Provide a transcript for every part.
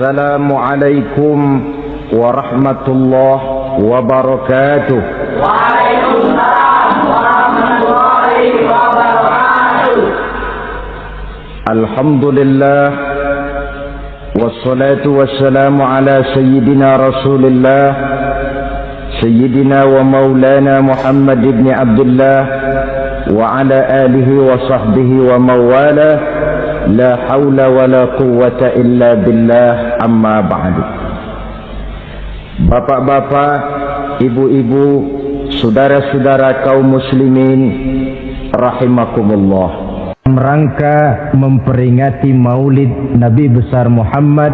Assalamualaikum warahmatullahi wabarakatuh. Waalaikumsalam warahmatullahi wabarakatuh. Alhamdulillah wassalatu wassalamu ala sayyidina Rasulillah sayyidina wa maulana Muhammad ibn Abdullah wa ala alihi wa sahbihi wa mawala. La hawla wa la quwwata illa billah, amma ba'du. Bapak-bapak, ibu-ibu, saudara-saudara kaum muslimin rahimakumullah. Rangka memperingati Maulid Nabi besar Muhammad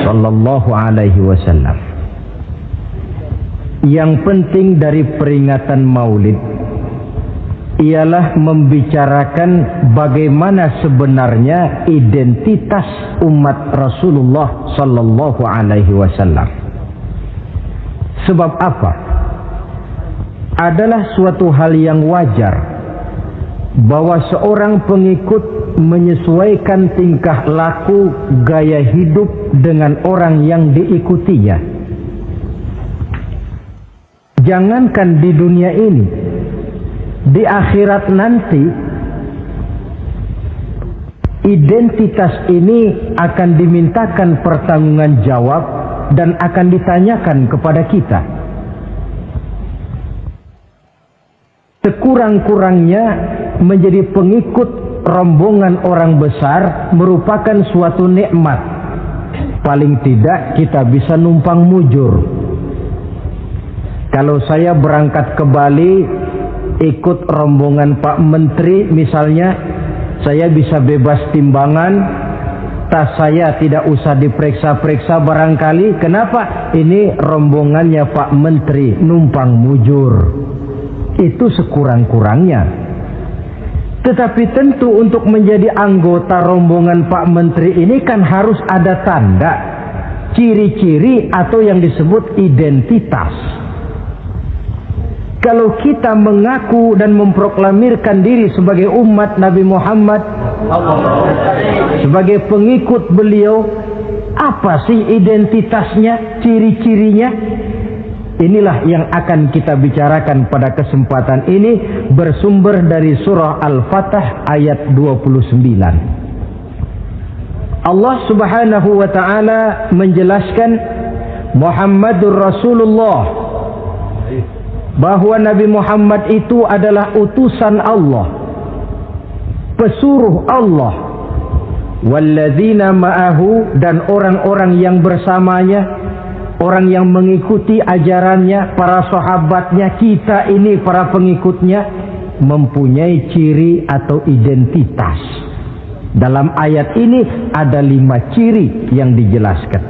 sallallahu alaihi wasallam. Yang penting dari peringatan Maulid ialah membicarakan bagaimana sebenarnya identitas umat Rasulullah sallallahu alaihi wasallam. Sebab apa? Adalah suatu hal yang wajar bahwa seorang pengikut menyesuaikan tingkah laku, gaya hidup dengan orang yang diikutinya. Jangankan di dunia ini, di akhirat nanti identitas ini akan dimintakan pertanggungjan jawab dan akan ditanyakan kepada kita. Sekurang-kurangnya menjadi pengikut rombongan orang besar merupakan suatu nikmat. Paling tidak kita bisa numpang mujur. Kalau saya berangkat ke Bali ikut rombongan Pak Menteri misalnya, saya bisa bebas timbangan, tas saya tidak usah diperiksa-periksa barangkali. Kenapa? Ini rombongannya Pak Menteri, numpang mujur. Itu sekurang-kurangnya. Tetapi tentu untuk menjadi anggota rombongan Pak Menteri ini kan harus ada tanda, ciri-ciri atau yang disebut identitas. Kalau kita mengaku dan memproklamirkan diri sebagai umat Nabi Muhammad, sebagai pengikut beliau, apa sih identitasnya, ciri-cirinya? Inilah yang akan kita bicarakan pada kesempatan ini, bersumber dari surah Al-Fatah ayat 29. Allah Subhanahu wa ta'ala menjelaskan Muhammadur Rasulullah, bahwa Nabi Muhammad itu adalah utusan Allah, pesuruh Allah. Walladzina ma'ahu, dan orang-orang yang bersamanya, orang yang mengikuti ajarannya, para sahabatnya, kita ini para pengikutnya, mempunyai ciri atau identitas. Dalam ayat ini ada 5 ciri yang dijelaskan.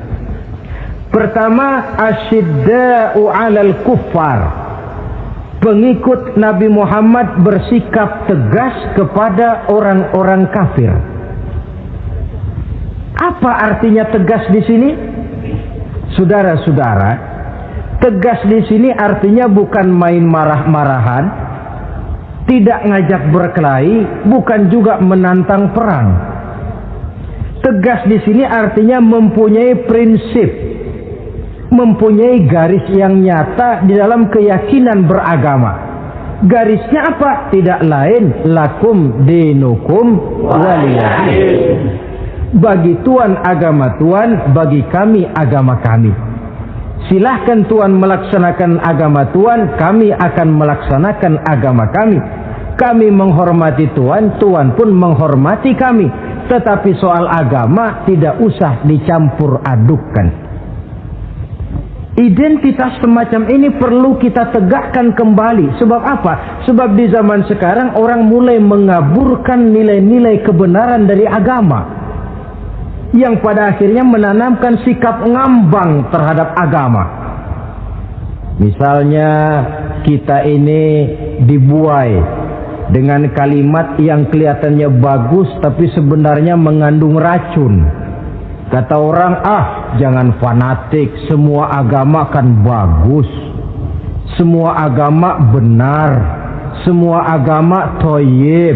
Pertama, asyidda'u 'alal kuffar. Pengikut Nabi Muhammad bersikap tegas kepada orang-orang kafir. Apa artinya tegas di sini? Saudara-saudara, tegas di sini artinya bukan main marah-marahan, tidak ngajak berkelahi, bukan juga menantang perang. Tegas di sini artinya mempunyai prinsip, mempunyai garis yang nyata di dalam keyakinan beragama. Garisnya apa? Tidak lain, lakum dinukum waliyadin. Bagi Tuhan agama Tuhan, bagi kami agama kami. Silahkan Tuhan melaksanakan agama Tuhan, kami akan melaksanakan agama kami. Kami menghormati Tuhan, Tuhan pun menghormati kami. Tetapi soal agama tidak usah dicampur adukkan. Identitas semacam ini perlu kita tegakkan kembali. Sebab apa? Sebab di zaman sekarang orang mulai mengaburkan nilai-nilai kebenaran dari agama, yang pada akhirnya menanamkan sikap ngambang terhadap agama. Misalnya kita ini dibuai dengan kalimat yang kelihatannya bagus tapi sebenarnya mengandung racun. Kata orang, jangan fanatik, semua agama kan bagus, semua agama benar, semua agama thayyib.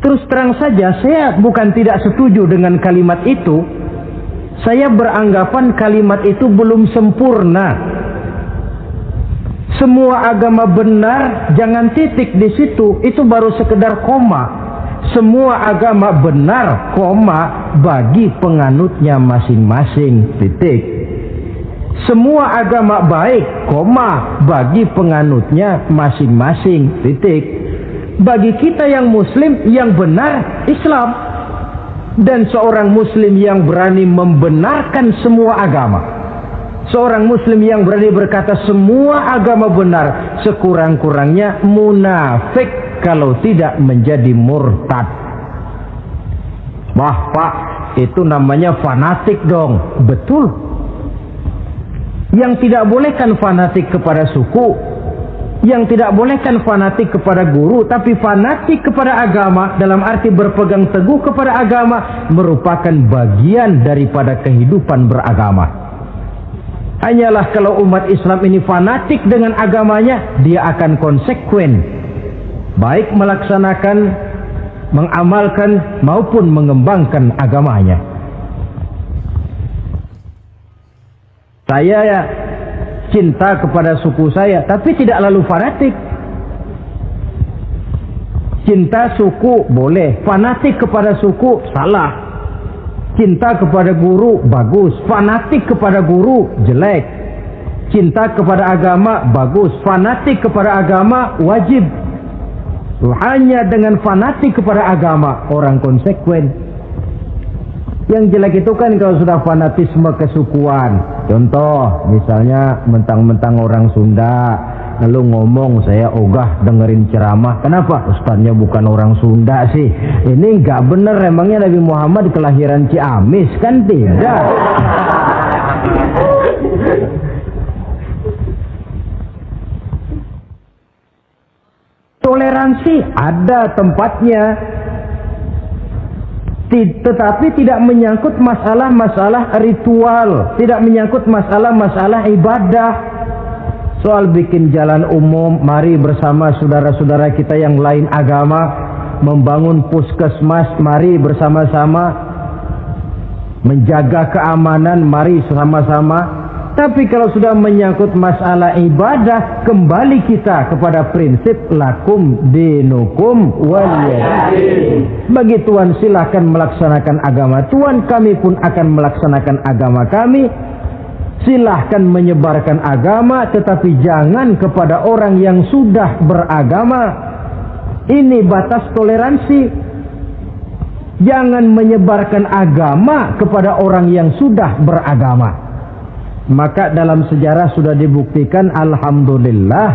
Terus terang saja, saya bukan tidak setuju dengan kalimat itu. Saya beranggapan kalimat itu belum sempurna. Semua agama benar, jangan titik di situ, itu baru sekedar koma. Semua agama benar, koma, bagi penganutnya masing-masing, titik. Semua agama baik, koma, bagi penganutnya masing-masing, titik. Bagi kita yang muslim, yang benar, Islam. Dan seorang muslim yang berani membenarkan semua agama, seorang muslim yang berani berkata semua agama benar, sekurang-kurangnya munafik kalau tidak menjadi murtad. Wah Pak, itu namanya fanatik dong. Betul. Yang tidak boleh kan fanatik kepada suku, yang tidak boleh kan fanatik kepada guru, tapi fanatik kepada agama dalam arti berpegang teguh kepada agama merupakan bagian daripada kehidupan beragama. Hanyalah kalau umat Islam ini fanatik dengan agamanya, dia akan konsekuen, baik melaksanakan, mengamalkan maupun mengembangkan agamanya. Saya ya cinta kepada suku saya, tapi tidak lalu fanatik. Cinta suku boleh, fanatik kepada suku salah. Cinta kepada guru bagus, fanatik kepada guru jelek. Cinta kepada agama bagus, fanatik kepada agama wajib. Hanya dengan fanatik kepada agama orang konsekuen. Yang jelek itu kan kalau sudah fanatisme kesukuan. Contoh, misalnya mentang-mentang orang Sunda, lalu ngomong saya ogah dengerin ceramah. Kenapa? Ustaznya bukan orang Sunda sih. Ini nggak bener, emangnya Nabi Muhammad kelahiran Ciamis? Kan tidak. Toleransi ada tempatnya, tetapi tidak menyangkut masalah-masalah ritual, tidak menyangkut masalah-masalah ibadah. Soal bikin jalan umum, mari bersama saudara-saudara kita yang lain agama membangun puskesmas, mari bersama-sama menjaga keamanan, mari sama-sama. Tapi kalau sudah menyangkut masalah ibadah, kembali kita kepada prinsip lakum dinukum waliyadin. Bagi Tuhan silakan melaksanakan agama Tuhan, kami pun akan melaksanakan agama kami. Silahkan menyebarkan agama, tetapi jangan kepada orang yang sudah beragama. Ini batas toleransi. Jangan menyebarkan agama kepada orang yang sudah beragama. Maka dalam sejarah sudah dibuktikan, alhamdulillah,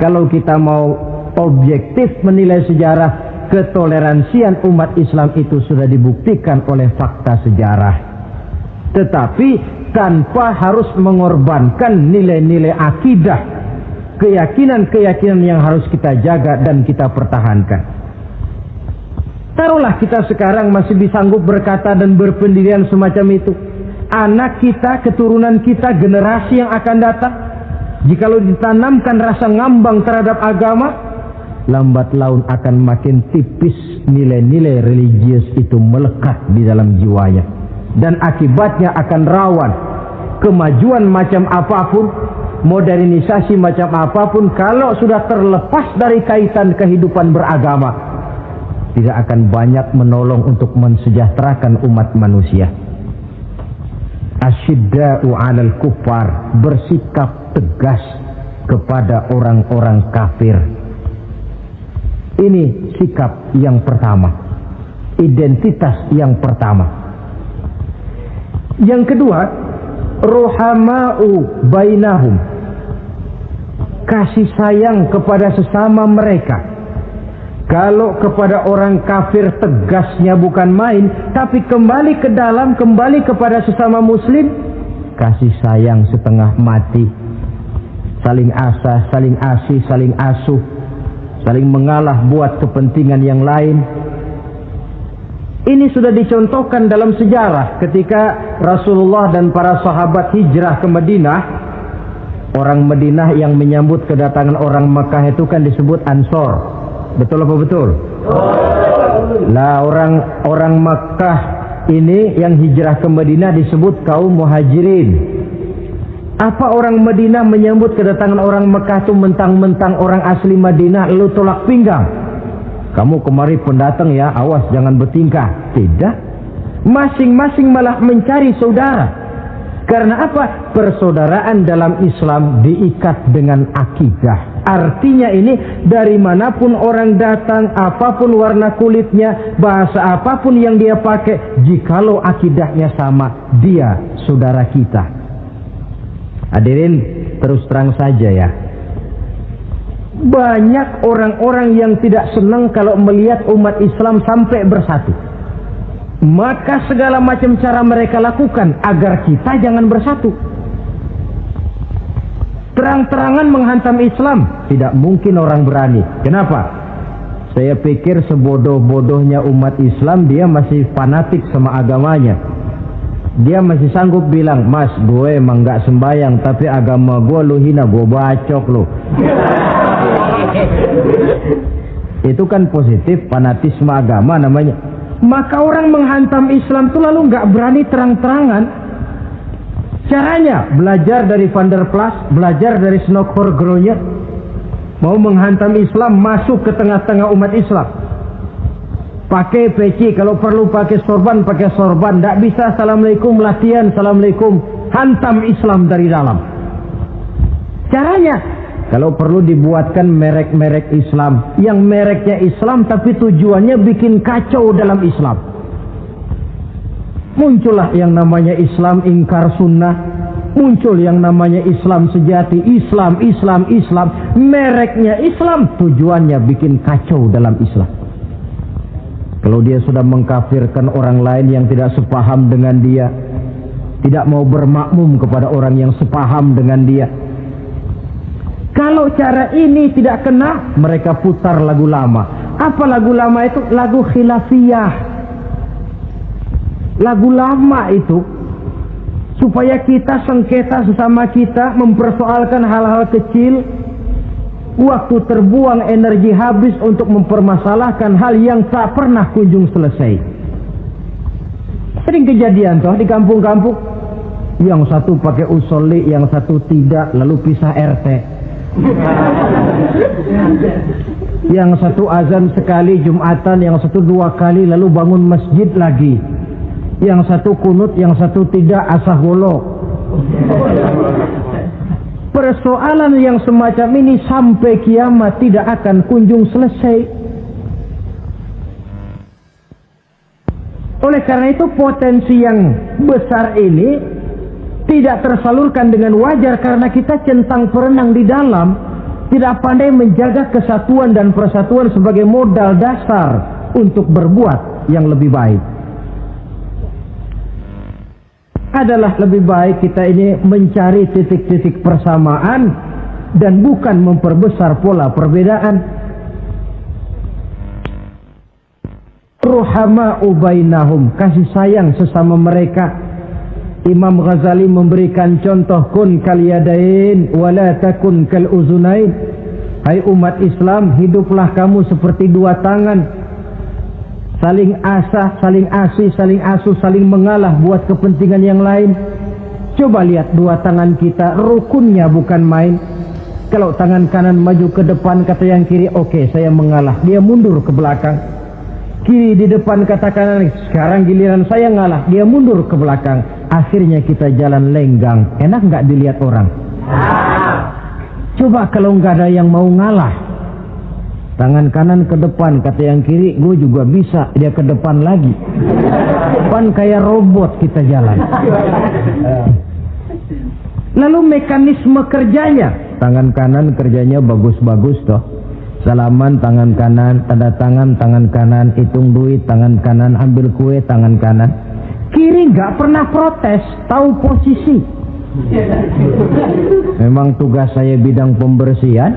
kalau kita mau objektif menilai sejarah, ketoleransian umat Islam itu sudah dibuktikan oleh fakta sejarah. Tetapi tanpa harus mengorbankan nilai-nilai akidah, keyakinan-keyakinan yang harus kita jaga dan kita pertahankan. Taruhlah kita sekarang masih sanggup berkata dan berpendirian semacam itu. Anak kita, keturunan kita, generasi yang akan datang, jikalau ditanamkan rasa ngambang terhadap agama, lambat laun akan makin tipis nilai-nilai religius itu melekat di dalam jiwanya. Dan akibatnya akan rawan kemajuan macam apapun, modernisasi macam apapun, kalau sudah terlepas dari kaitan kehidupan beragama, tidak akan banyak menolong untuk mensejahterakan umat manusia. Asyidda'u 'alal kufar, bersikap tegas kepada orang-orang kafir. Ini sikap yang pertama, identitas yang pertama. Yang kedua, ruhama'u bainahum, kasih sayang kepada sesama mereka. Kalau kepada orang kafir tegasnya bukan main, tapi kembali ke dalam, kembali kepada sesama muslim, kasih sayang setengah mati. Saling asah, saling asih, saling asuh, saling mengalah buat kepentingan yang lain. Ini sudah dicontohkan dalam sejarah ketika Rasulullah dan para sahabat hijrah ke Madinah. Orang Madinah yang menyambut kedatangan orang Mekah itu kan disebut Ansor. Betul apa betul? Lah orang Makkah ini yang hijrah ke Madinah disebut kaum muhajirin. Apa orang Madinah menyambut kedatangan orang Mekah itu mentang-mentang orang asli Madinah lu tolak pinggang? Kamu kemari pendatang ya, awas jangan bertingkah. Tidak. Masing-masing malah mencari saudara. Karena apa? Persaudaraan dalam Islam diikat dengan akidah. Artinya ini dari manapun orang datang, apapun warna kulitnya, bahasa apapun yang dia pakai, jikalau akidahnya sama, dia saudara kita. Hadirin, terus terang saja ya. Banyak orang-orang yang tidak senang kalau melihat umat Islam sampai bersatu. Maka segala macam cara mereka lakukan agar kita jangan bersatu. Terang-terangan menghantam Islam, tidak mungkin orang berani. Kenapa? Saya pikir sebodoh-bodohnya umat Islam dia masih fanatik sama agamanya. Dia masih sanggup bilang, mas gue emang gak sembayang, tapi agama gue lu hina, gue bacok lu. Itu kan positif, fanatisme agama namanya. Maka orang menghantam Islam itu lalu gak berani terang-terangan. Caranya belajar dari Van der Plas, belajar dari Snokor-Gronya. Mau menghantam Islam, masuk ke tengah-tengah umat Islam. Pakai peci, kalau perlu pakai sorban, pakai sorban. Tidak bisa assalamualaikum, latihan assalamualaikum. Hantam Islam dari dalam. Caranya, kalau perlu dibuatkan merek-merek Islam. Yang mereknya Islam tapi tujuannya bikin kacau dalam Islam. Muncullah yang namanya Islam ingkar sunnah. Muncul yang namanya Islam sejati. Islam. Mereknya Islam, tujuannya bikin kacau dalam Islam. Kalau dia sudah mengkafirkan orang lain yang tidak sepaham dengan dia, tidak mau bermakmum kepada orang yang sepaham dengan dia. Kalau cara ini tidak kena, mereka putar lagu lama. Apa lagu lama itu? Lagu khilafiyah. Lagu lama itu supaya kita sengketa sesama kita, mempersoalkan hal-hal kecil. Waktu terbuang, energi habis untuk mempermasalahkan hal yang tak pernah kunjung selesai. Sering kejadian toh di kampung-kampung. Yang satu pakai usolli, yang satu tidak, lalu pisah RT. Yang satu azan sekali Jumatan, yang satu 2 kali, lalu bangun masjid lagi. Yang satu kunut, yang satu tidak, asah golok. Persoalan yang semacam ini sampai kiamat tidak akan kunjung selesai. Oleh karena itu potensi yang besar ini tidak tersalurkan dengan wajar karena kita centang perenang di dalam, tidak pandai menjaga kesatuan dan persatuan sebagai modal dasar untuk berbuat yang lebih baik. Adalah lebih baik kita ini mencari titik-titik persamaan dan bukan memperbesar pola perbedaan. Ruhama'u bainahum, kasih sayang sesama mereka. Imam Ghazali memberikan contoh kun kal yadain wala takun kal uzunain. Hai umat Islam, hiduplah kamu seperti 2 tangan. Saling asah, saling asih, saling asuh, saling mengalah buat kepentingan yang lain. Coba lihat 2 tangan kita, rukunnya bukan main. Kalau tangan kanan maju ke depan, kata yang kiri, oke, saya mengalah. Dia mundur ke belakang. Kiri di depan, kata kanan, sekarang giliran saya ngalah. Dia mundur ke belakang. Akhirnya kita jalan lenggang. Enak nggak dilihat orang? Coba kalau nggak ada yang mau ngalah. Tangan kanan ke depan, kata yang kiri, gue juga bisa. Dia ke depan lagi. Depan kayak robot kita jalan. Lalu mekanisme kerjanya, tangan kanan kerjanya bagus-bagus toh. Salaman tangan kanan, tanda tangan tangan kanan, hitung duit tangan kanan, ambil kue tangan kanan. Kiri nggak pernah protes, tahu posisi. Memang tugas saya bidang pembersihan,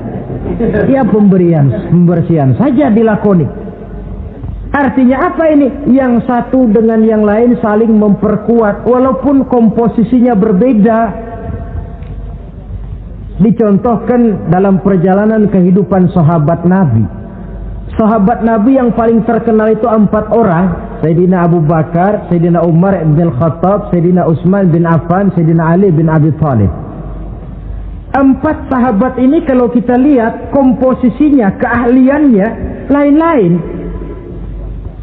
ya pembersihan saja dilakoni. Artinya apa ini? Yang satu dengan yang lain saling memperkuat walaupun komposisinya berbeda. Dicontohkan dalam perjalanan kehidupan sahabat Nabi. Sahabat Nabi yang paling terkenal itu 4 orang. Sayyidina Abu Bakar, Sayyidina Umar bin Al-Khattab, Sayyidina Utsman bin Affan, Sayyidina Ali bin Abi Thalib. 4 sahabat ini kalau kita lihat komposisinya, keahliannya lain-lain.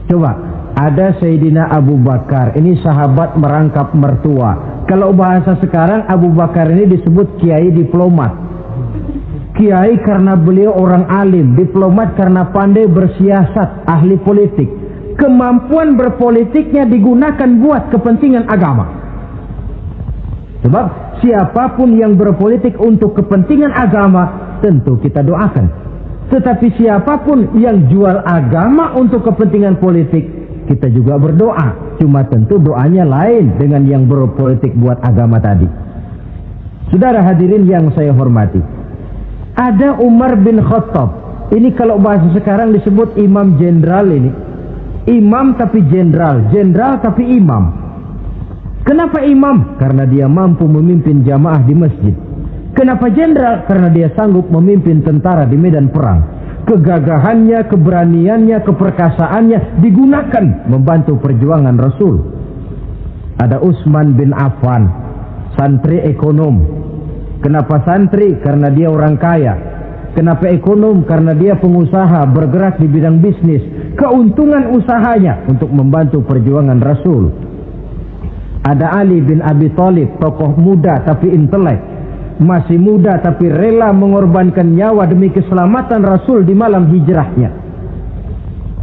Coba, ada Sayyidina Abu Bakar, ini sahabat merangkap mertua. Kalau bahasa sekarang, Abu Bakar ini disebut kiai diplomat. Kiai karena beliau orang alim, diplomat karena pandai bersiasat, ahli politik. Kemampuan berpolitiknya digunakan buat kepentingan agama. Sebab siapapun yang berpolitik untuk kepentingan agama, tentu kita doakan. Tetapi siapapun yang jual agama untuk kepentingan politik, kita juga berdoa. Cuma tentu doanya lain dengan yang berpolitik buat agama tadi. Saudara hadirin yang saya hormati, ada Umar bin Khattab. Ini kalau bahasa sekarang disebut imam jenderal ini. Imam tapi jenderal, jenderal tapi imam. Kenapa imam? Karena dia mampu memimpin jamaah di masjid. Kenapa jenderal? Karena dia sanggup memimpin tentara di medan perang. Kegagahannya, keberaniannya, keperkasaannya digunakan membantu perjuangan Rasul. Ada Utsman bin Affan, santri ekonom. Kenapa santri? Karena dia orang kaya. Kenapa ekonom? Karena dia pengusaha bergerak di bidang bisnis. Keuntungan usahanya untuk membantu perjuangan Rasul. Ada Ali bin Abi Thalib, tokoh muda tapi intelek. Masih muda tapi rela mengorbankan nyawa demi keselamatan Rasul di malam hijrahnya.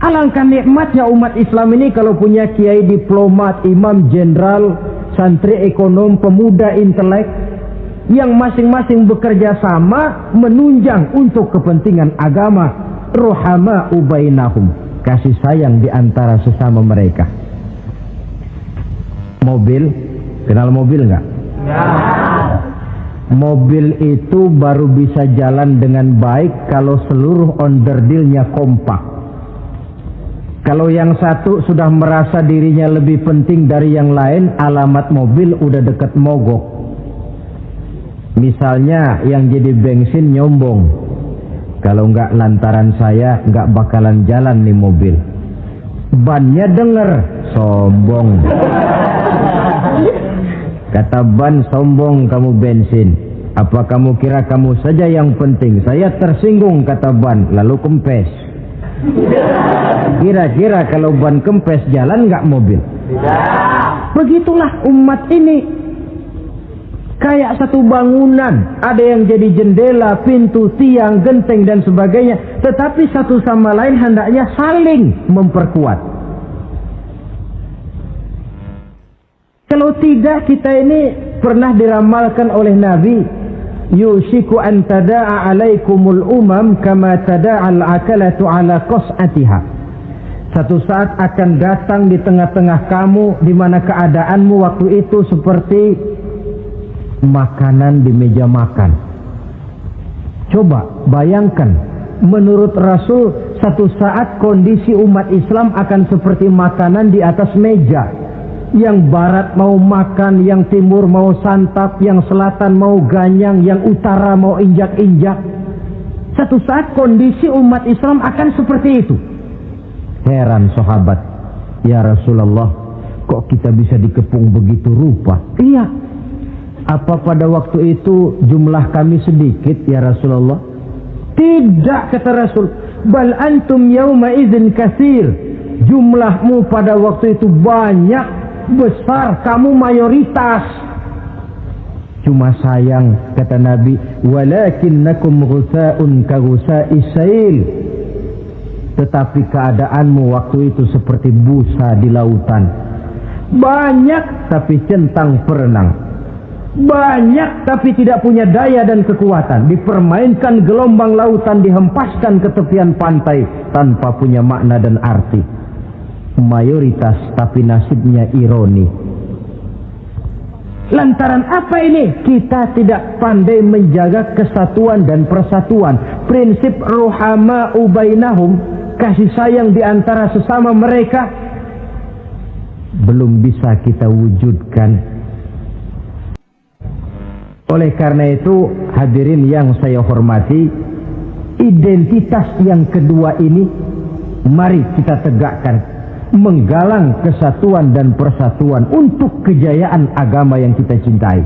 Alangkah nikmatnya umat Islam ini kalau punya kiai diplomat, imam jenderal, santri ekonom, pemuda intelek, yang masing-masing bekerja sama menunjang untuk kepentingan agama. Ruhama ubainahum, kasih sayang di antara sesama mereka. Mobil, kenal mobil enggak? Ya. Mobil itu baru bisa jalan dengan baik kalau seluruh onderdilnya kompak. Kalau yang satu sudah merasa dirinya lebih penting dari yang lain, alamat mobil udah deket mogok. Misalnya yang jadi bensin nyombong, kalau enggak lantaran saya enggak bakalan jalan nih mobil. Bannya denger, sombong. Kata ban, sombong kamu bensin. Apa kamu kira kamu saja yang penting? Saya tersinggung, kata ban, lalu kempes. Kira-kira kalau ban kempes jalan enggak mobil? Begitulah umat ini. Kayak satu bangunan, ada yang jadi jendela, pintu, tiang, genteng dan sebagainya, tetapi satu sama lain hendaknya saling memperkuat. Kalau tidak, kita ini pernah diramalkan oleh Nabi, yushiku an tada'a alaikumul umam kama tada'al akalatu ala qas'atiha. Satu saat akan datang di tengah-tengah kamu di mana keadaanmu waktu itu seperti makanan di meja makan. Coba bayangkan, menurut Rasul satu saat kondisi umat Islam akan seperti makanan di atas meja. Yang barat mau makan, yang timur mau santap, yang selatan mau ganyang, yang utara mau injak-injak. Satu saat kondisi umat Islam akan seperti itu. Heran sahabat, ya Rasulullah, kok kita bisa dikepung begitu rupa? Iya. Apa pada waktu itu jumlah kami sedikit ya Rasulullah? Tidak, kata Rasul. Bal antum yawma idzin katsir. Jumlahmu pada waktu itu banyak, besar, kamu mayoritas. Cuma sayang, kata Nabi, walakinnakum ghusaa'un ka ghusaa'is sail. Tetapi keadaanmu waktu itu seperti busa di lautan. Banyak tapi centang perenang. Banyak tapi tidak punya daya dan kekuatan. Dipermainkan gelombang lautan, dihempaskan ke tepian pantai tanpa punya makna dan arti. Mayoritas tapi nasibnya ironi. Lantaran apa ini? Kita tidak pandai menjaga kesatuan dan persatuan. Prinsip ruhama ubainahum, kasih sayang di antara sesama mereka, belum bisa kita wujudkan. Oleh karena itu, hadirin yang saya hormati, identitas yang kedua ini Mari kita tegakkan, menggalang kesatuan dan persatuan untuk kejayaan agama yang kita cintai.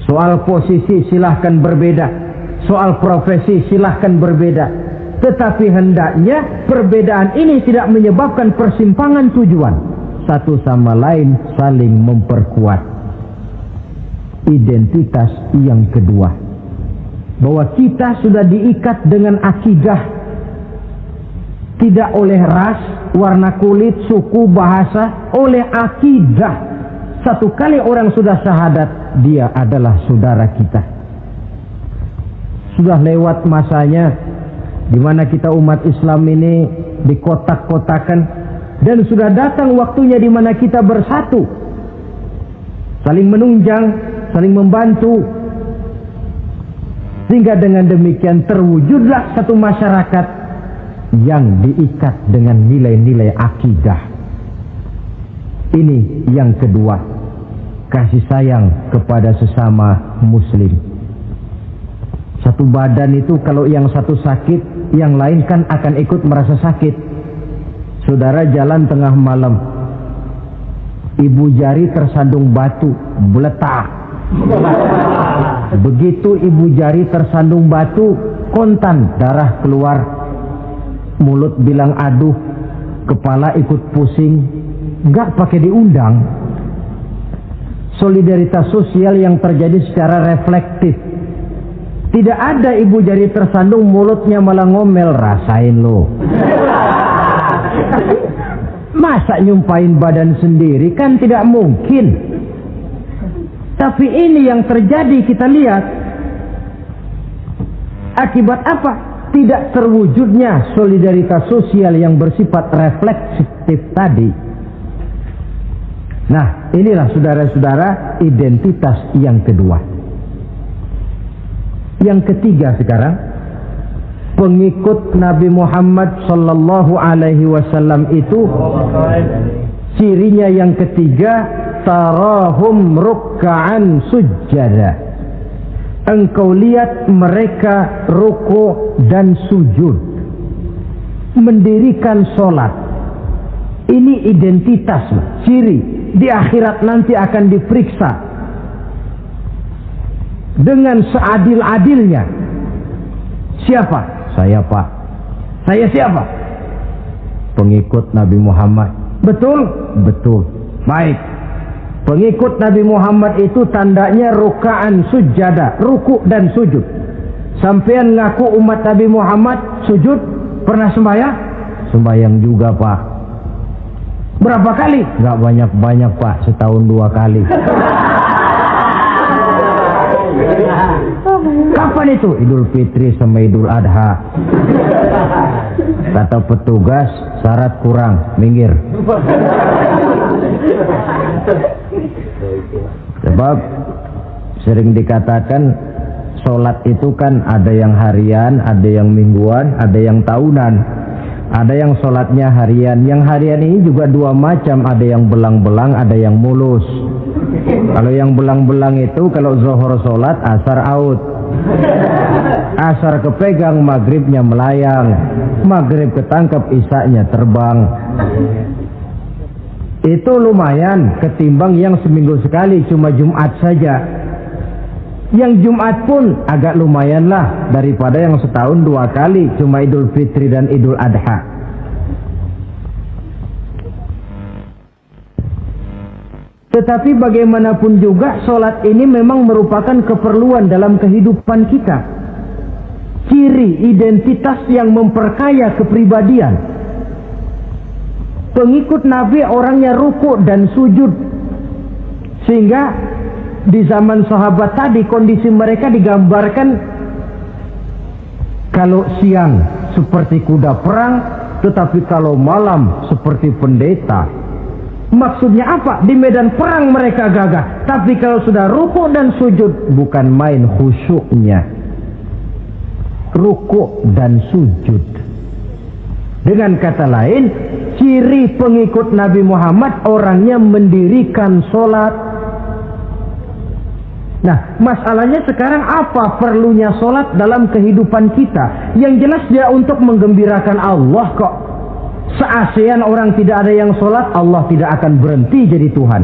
Soal posisi silahkan berbeda, soal profesi silahkan berbeda, tetapi hendaknya perbedaan ini tidak menyebabkan persimpangan tujuan. Satu sama lain saling memperkuat. Identitas yang kedua, bahwa kita sudah diikat dengan akidah, tidak oleh ras, warna kulit, suku, bahasa, oleh akidah. Satu kali orang sudah syahadat, dia adalah saudara kita. Sudah lewat masanya di mana kita umat Islam ini dikotak-kotakan, dan sudah datang waktunya di mana kita bersatu, saling menunjang, saling membantu, sehingga dengan demikian terwujudlah satu masyarakat yang diikat dengan nilai-nilai akidah. Ini yang kedua, kasih sayang kepada sesama muslim. Satu badan itu kalau yang satu sakit, yang lain kan akan ikut merasa sakit. Saudara jalan tengah malam, ibu jari tersandung batu, beletak. Begitu ibu jari tersandung batu, kontan, darah keluar, mulut bilang aduh, kepala ikut pusing, nggak pakai diundang. Solidaritas sosial yang terjadi secara reflektif. Tidak ada ibu jari tersandung mulutnya malah ngomel, rasain lo. Masa nyumpain badan sendiri, kan tidak mungkin. Tapi ini yang terjadi, kita lihat. Akibat apa? Tidak terwujudnya solidaritas sosial yang bersifat refleksif tadi. Nah, inilah saudara-saudara identitas yang kedua. Yang ketiga sekarang, pengikut Nabi Muhammad sallallahu alaihi wasallam itu cirinya yang ketiga, tarahum ruk'an sujjada. Engkau lihat mereka ruku dan sujud, mendirikan solat. Ini identitas, ciri. Di akhirat nanti akan diperiksa dengan seadil-adilnya. Siapa? Saya, Pak. Saya siapa? Pengikut Nabi Muhammad. Betul? Betul. Baik. Pengikut Nabi Muhammad itu tandanya ruka'an sujada, ruku dan sujud. Sampean ngaku umat Nabi Muhammad, sujud, pernah sembahyang? Sembahyang juga, Pak. Berapa kali? Nggak banyak-banyak, Pak, setahun 2 kali. Kapan itu? Idul Fitri sama Idul Adha. Kata petugas, syarat kurang, minggir. Sebab sering dikatakan sholat itu kan ada yang harian, ada yang mingguan, ada yang tahunan. Ada yang sholatnya harian. Yang harian ini juga 2 macam. Ada yang belang-belang, ada yang mulus. Kalau yang belang-belang itu kalau zuhur sholat, asar out. Asar kepegang, maghribnya melayang. Maghrib ketangkep, isaknya terbang. Itu lumayan ketimbang yang seminggu sekali, cuma Jumat saja. Yang Jumat pun agak lumayan lah daripada yang setahun 2 kali, cuma Idul Fitri dan Idul Adha. Tetapi bagaimanapun juga sholat ini memang merupakan keperluan dalam kehidupan kita. Ciri identitas yang memperkaya kepribadian. Pengikut Nabi orangnya ruku dan sujud. Sehingga di zaman sahabat tadi kondisi mereka digambarkan kalau siang seperti kuda perang, tetapi kalau malam seperti pendeta. Maksudnya apa? Di medan perang mereka gagah, tapi kalau sudah ruku dan sujud bukan main khusyuknya. Ruku dan sujud. Dengan kata lain, ciri pengikut Nabi Muhammad orangnya mendirikan sholat, Nah, masalahnya sekarang apa perlunya sholat dalam kehidupan kita? Yang jelas dia untuk menggembirakan Allah kok. Se-ASEAN orang tidak ada yang sholat, Allah tidak akan berhenti jadi Tuhan.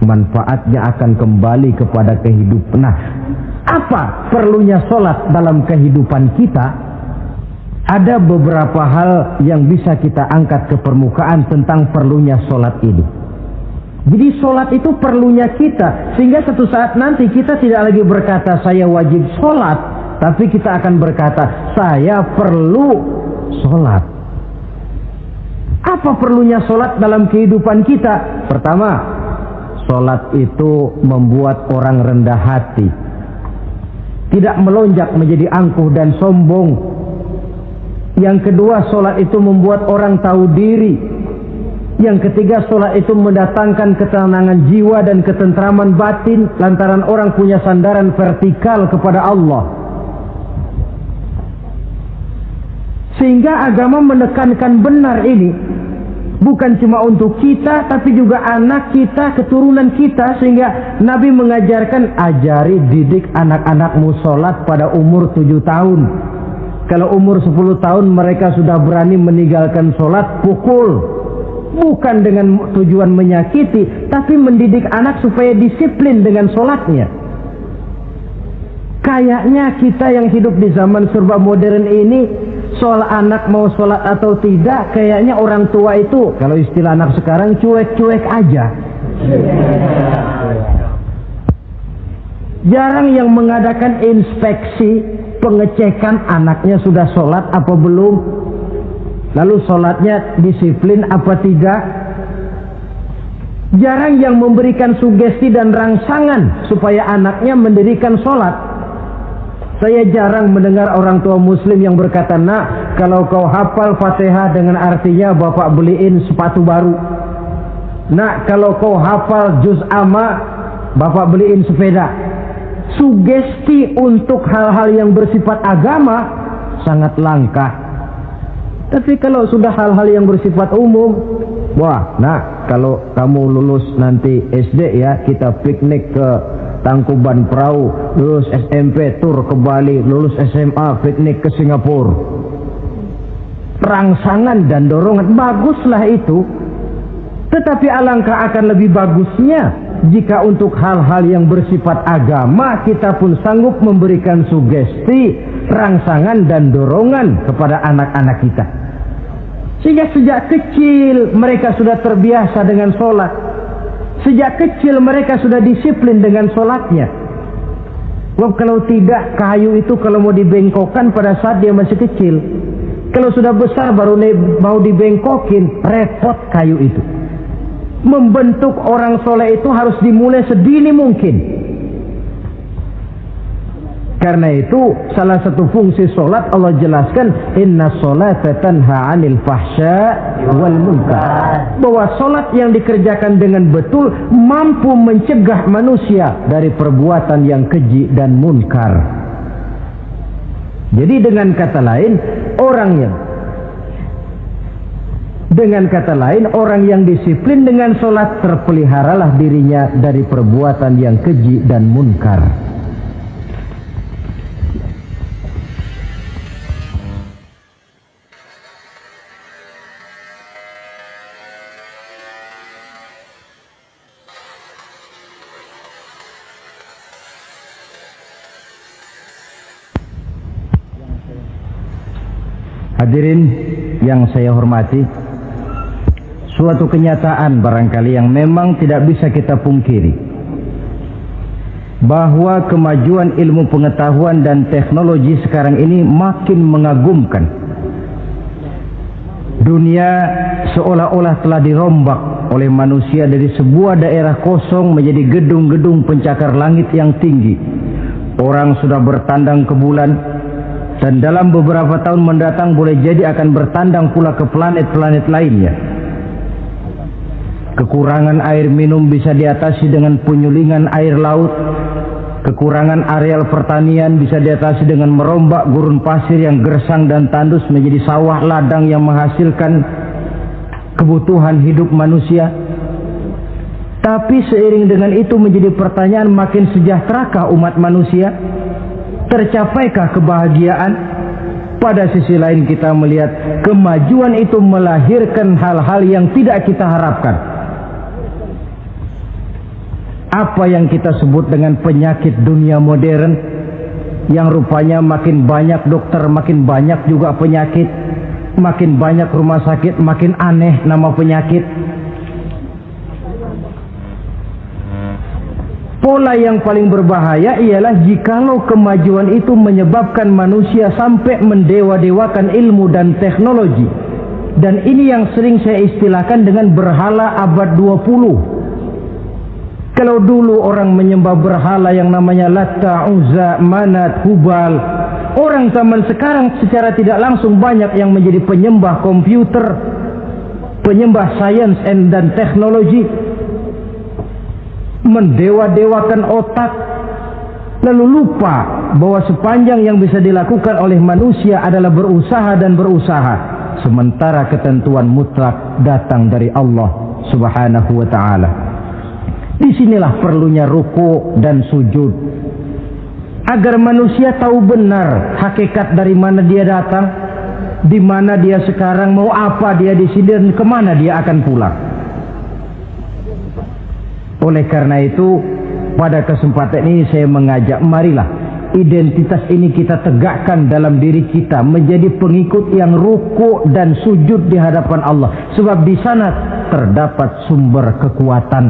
Manfaatnya akan kembali kepada kehidupan. Nah, apa perlunya sholat dalam kehidupan kita? Ada beberapa hal yang bisa kita angkat ke permukaan tentang perlunya sholat ini. Jadi sholat itu perlunya kita, sehingga suatu saat nanti kita tidak lagi berkata saya wajib sholat, tapi kita akan berkata saya perlu sholat. Apa perlunya sholat dalam kehidupan kita? Pertama, sholat itu membuat orang rendah hati, tidak melonjak menjadi angkuh dan sombong. Yang kedua, sholat itu membuat orang tahu diri. Yang ketiga, sholat itu mendatangkan ketenangan jiwa dan ketentraman batin lantaran orang punya sandaran vertikal kepada Allah. Sehingga agama menekankan benar ini bukan cuma untuk kita, tapi juga anak kita, keturunan kita. Sehingga Nabi mengajarkan, ajari didik anak-anakmu sholat pada umur 7 tahun. Kalau umur 10 tahun mereka sudah berani meninggalkan sholat, pukul. Bukan dengan tujuan menyakiti, tapi mendidik anak supaya disiplin dengan sholatnya. Kayaknya kita yang hidup di zaman serba modern ini, soal anak mau sholat atau tidak, kayaknya orang tua itu, kalau istilah anak sekarang, cuek-cuek aja. Jarang yang mengadakan inspeksi, pengecekan anaknya sudah sholat apa belum. Lalu sholatnya disiplin apa tidak? Jarang yang memberikan sugesti dan rangsangan supaya anaknya mendirikan sholat. Saya jarang mendengar orang tua muslim yang berkata, nak, kalau kau hafal Fatihah dengan artinya bapak beliin sepatu baru. Nak, kalau kau hafal juz amma, bapak beliin sepeda. Sugesti untuk hal-hal yang bersifat agama sangat langka. Tapi kalau sudah hal-hal yang bersifat umum, wah, nah, kalau kamu lulus nanti SD ya, kita piknik ke Tangkuban Perahu, lulus SMP tur ke Bali, lulus SMA piknik ke Singapura. Rangsangan dan dorongan, baguslah itu. Tetapi alangkah akan lebih bagusnya jika untuk hal-hal yang bersifat agama kita pun sanggup memberikan sugesti, rangsangan dan dorongan kepada anak-anak kita. Sehingga sejak kecil mereka sudah terbiasa dengan sholat. Sejak kecil mereka sudah disiplin dengan sholatnya. Sebab kalau tidak, kayu itu kalau mau dibengkokkan pada saat dia masih kecil. Kalau sudah besar baru mau dibengkokin, repot kayu itu. Membentuk orang soleh itu harus dimulai sedini mungkin. Karena itu salah satu fungsi solat Allah jelaskan, inna sholata tanha 'anil fahsya wal munkar. Bahwa solat yang dikerjakan dengan betul mampu mencegah manusia dari perbuatan yang keji dan munkar. Jadi dengan kata lain orang yang disiplin dengan solat terpeliharalah dirinya dari perbuatan yang keji dan munkar. Hadirin yang saya hormati, suatu kenyataan barangkali yang memang tidak bisa kita pungkiri, bahwa kemajuan ilmu pengetahuan dan teknologi sekarang ini makin mengagumkan. Dunia seolah-olah telah dirombak oleh manusia dari sebuah daerah kosong menjadi gedung-gedung pencakar langit yang tinggi. Orang sudah bertandang ke bulan, dan dalam beberapa tahun mendatang boleh jadi akan bertandang pula ke planet-planet lainnya. Kekurangan air minum bisa diatasi dengan penyulingan air laut. Kekurangan areal pertanian bisa diatasi dengan merombak gurun pasir yang gersang dan tandus menjadi sawah ladang yang menghasilkan kebutuhan hidup manusia. Tapi seiring dengan itu menjadi pertanyaan, makin sejahterakah umat manusia? Tercapaikah kebahagiaan? Pada sisi lain kita melihat kemajuan itu melahirkan hal-hal yang tidak kita harapkan. Apa yang kita sebut dengan penyakit dunia modern, yang rupanya makin banyak dokter, makin banyak juga penyakit, makin banyak rumah sakit, makin aneh nama penyakit. Pola yang paling berbahaya ialah jikalau kemajuan itu menyebabkan manusia sampai mendewa-dewakan ilmu dan teknologi. Dan ini yang sering saya istilahkan dengan berhala abad 20. Kalau dulu orang menyembah berhala yang namanya Latta, Uzza, Manat, Hubal, orang zaman sekarang secara tidak langsung banyak yang menjadi penyembah komputer, penyembah sains dan teknologi, mendewa-dewakan otak, lalu lupa bahwa sepanjang yang bisa dilakukan oleh manusia adalah berusaha dan berusaha, sementara ketentuan mutlak datang dari Allah Subhanahu wa ta'ala. Disinilah perlunya ruku dan sujud, agar manusia tahu benar hakikat dari mana dia datang, di mana dia sekarang, mau apa dia di sini, dan kemana dia akan pulang. Oleh karena itu, pada kesempatan ini saya mengajak, marilah identitas ini kita tegakkan dalam diri kita, menjadi pengikut yang ruku dan sujud di hadapan Allah. Sebab di sana terdapat sumber kekuatan,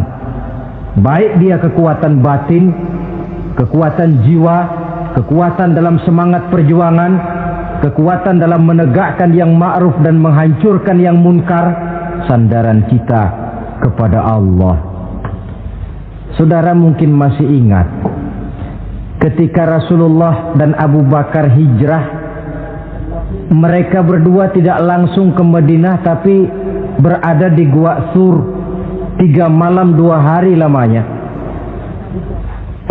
baik dia kekuatan batin, kekuatan jiwa, kekuatan dalam semangat perjuangan, kekuatan dalam menegakkan yang ma'ruf dan menghancurkan yang munkar. Sandaran kita kepada Allah. Saudara mungkin masih ingat ketika Rasulullah dan Abu Bakar hijrah, mereka berdua tidak langsung ke Madinah tapi berada di Gua Sur, 3 malam 2 hari lamanya.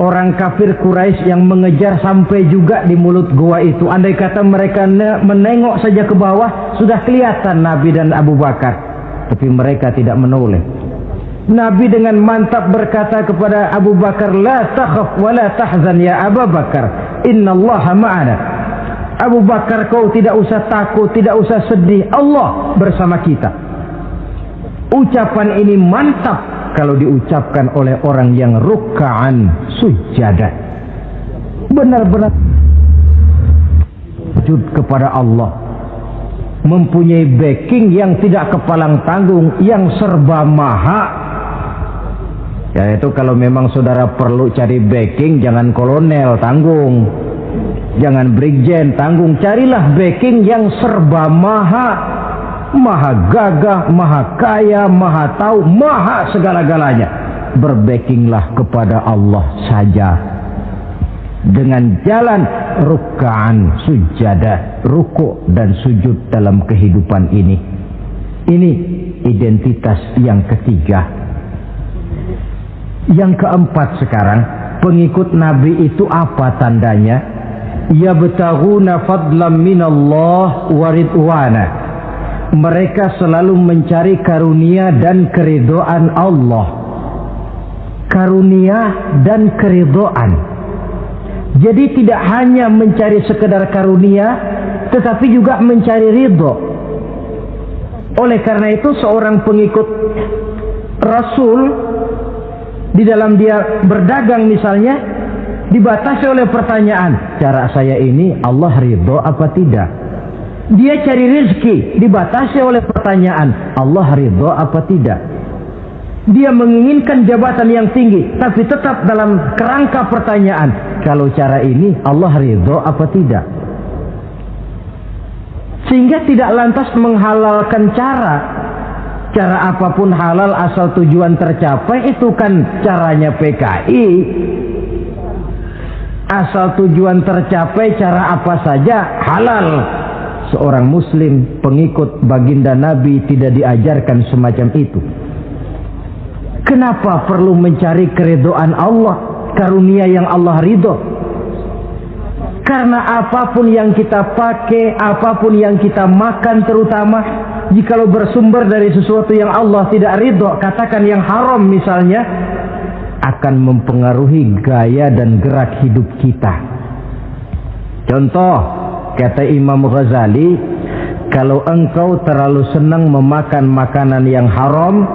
Orang kafir Quraisy yang mengejar sampai juga di mulut gua itu. Andai kata mereka menengok saja ke bawah, sudah kelihatan Nabi dan Abu Bakar, tapi mereka tidak menoleh. Nabi dengan mantap berkata kepada Abu Bakar, la takhaf wa la tahzan ya Abu Bakar, innallaha ma'ana. Abu Bakar, kau tidak usah takut, tidak usah sedih, Allah bersama kita. Ucapan ini mantap kalau diucapkan oleh orang yang ruk'an sujada, benar-benar sujud kepada Allah, mempunyai backing yang tidak kepalang tanggung, yang serba maha. Ya, itu kalau memang saudara perlu cari backing, jangan kolonel tanggung, jangan brigjen tanggung, carilah backing yang serba maha, maha gagah, maha kaya, maha tahu, maha segala-galanya. Berbackinglah kepada Allah saja dengan jalan ruk'an sujada, ruku' dan sujud dalam kehidupan ini. Ini identitas yang ketiga. Yang keempat sekarang, pengikut Nabi itu apa tandanya? Yabtaghuna fadlan minallah wa ridwana. Mereka selalu mencari karunia dan keridhaan Allah. Karunia dan keridhaan. Jadi tidak hanya mencari sekedar karunia, tetapi juga mencari ridho. Oleh karena itu seorang pengikut Rasul, di dalam dia berdagang misalnya, dibatasi oleh pertanyaan, cara saya ini Allah ridho apa tidak? Dia cari rezeki, dibatasi oleh pertanyaan, Allah ridho apa tidak? Dia menginginkan jabatan yang tinggi, tapi tetap dalam kerangka pertanyaan, kalau cara ini Allah ridho apa tidak? Sehingga tidak lantas menghalalkan cara apapun halal asal tujuan tercapai, itu kan caranya PKI. Asal tujuan tercapai, cara apa saja halal. Seorang muslim pengikut baginda Nabi tidak diajarkan semacam itu. Kenapa perlu mencari keridhaan Allah, karunia yang Allah ridho? Karena apapun yang kita pakai, apapun yang kita makan terutama, jikalau bersumber dari sesuatu yang Allah tidak ridho, katakan yang haram misalnya, akan mempengaruhi gaya dan gerak hidup kita. Contoh, kata Imam Ghazali, kalau engkau terlalu senang memakan makanan yang haram,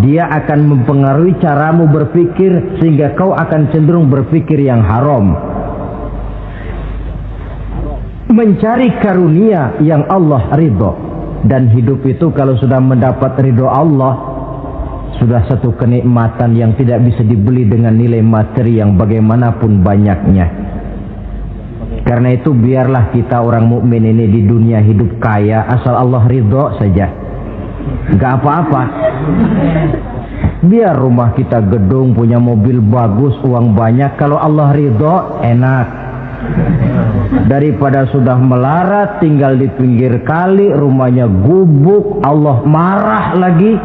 dia akan mempengaruhi caramu berpikir sehingga kau akan cenderung berpikir yang haram. Mencari karunia yang Allah ridho, dan hidup itu kalau sudah mendapat ridho Allah, sudah satu kenikmatan yang tidak bisa dibeli dengan nilai materi yang bagaimanapun banyaknya. Karena itu biarlah kita orang mukmin ini di dunia hidup kaya asal Allah ridho saja, gak apa-apa. Biar rumah kita gedung, punya mobil bagus, uang banyak, kalau Allah ridho enak. Daripada sudah melarat tinggal di pinggir kali, rumahnya gubuk, Allah marah lagi.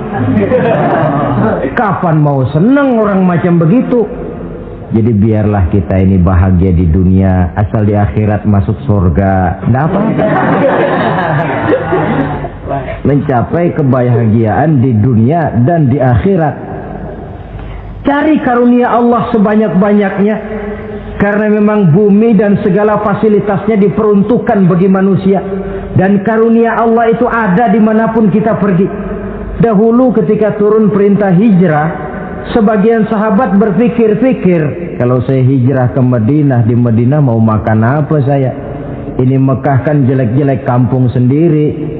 Kapan mau seneng orang macam begitu? Jadi biarlah kita ini bahagia di dunia, asal di akhirat masuk surga, nggak apa-apa. Mencapai kebahagiaan di dunia dan di akhirat. Cari karunia Allah sebanyak-banyaknya, karena memang bumi dan segala fasilitasnya diperuntukkan bagi manusia, dan karunia Allah itu ada dimanapun kita pergi. Dahulu ketika turun perintah hijrah, sebagian sahabat berpikir-pikir, kalau saya hijrah ke Madinah, di Madinah mau makan apa saya? Ini Mekah kan jelek-jelek, kampung sendiri.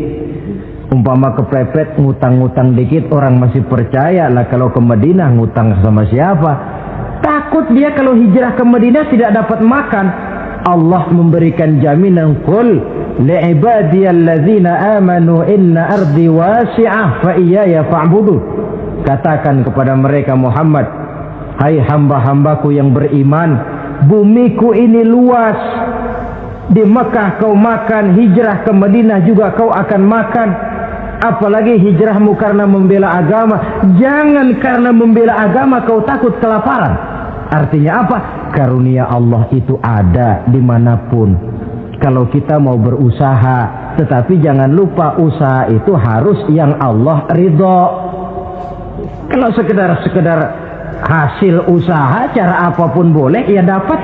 Umpama kepepet ngutang-ngutang dikit orang masih percaya lah, kalau ke Madinah ngutang sama siapa? Takut dia kalau hijrah ke Madinah tidak dapat makan. Allah memberikan jaminan, qul li'ibadiyallazina amanu inna ardi wasi'ah fa iyaya fa'budu. Katakan kepada mereka Muhammad, hai hamba-hambaku yang beriman, bumiku ini luas. Di Mekah kau makan, hijrah ke Madinah juga kau akan makan. Apalagi hijrahmu karena membela agama. Jangan karena membela agama kau takut kelaparan. Artinya apa? Karunia Allah itu ada dimanapun. Kalau kita mau berusaha, tetapi jangan lupa usaha itu harus yang Allah ridho. Kalau sekedar hasil usaha cara apapun boleh, ya dapat,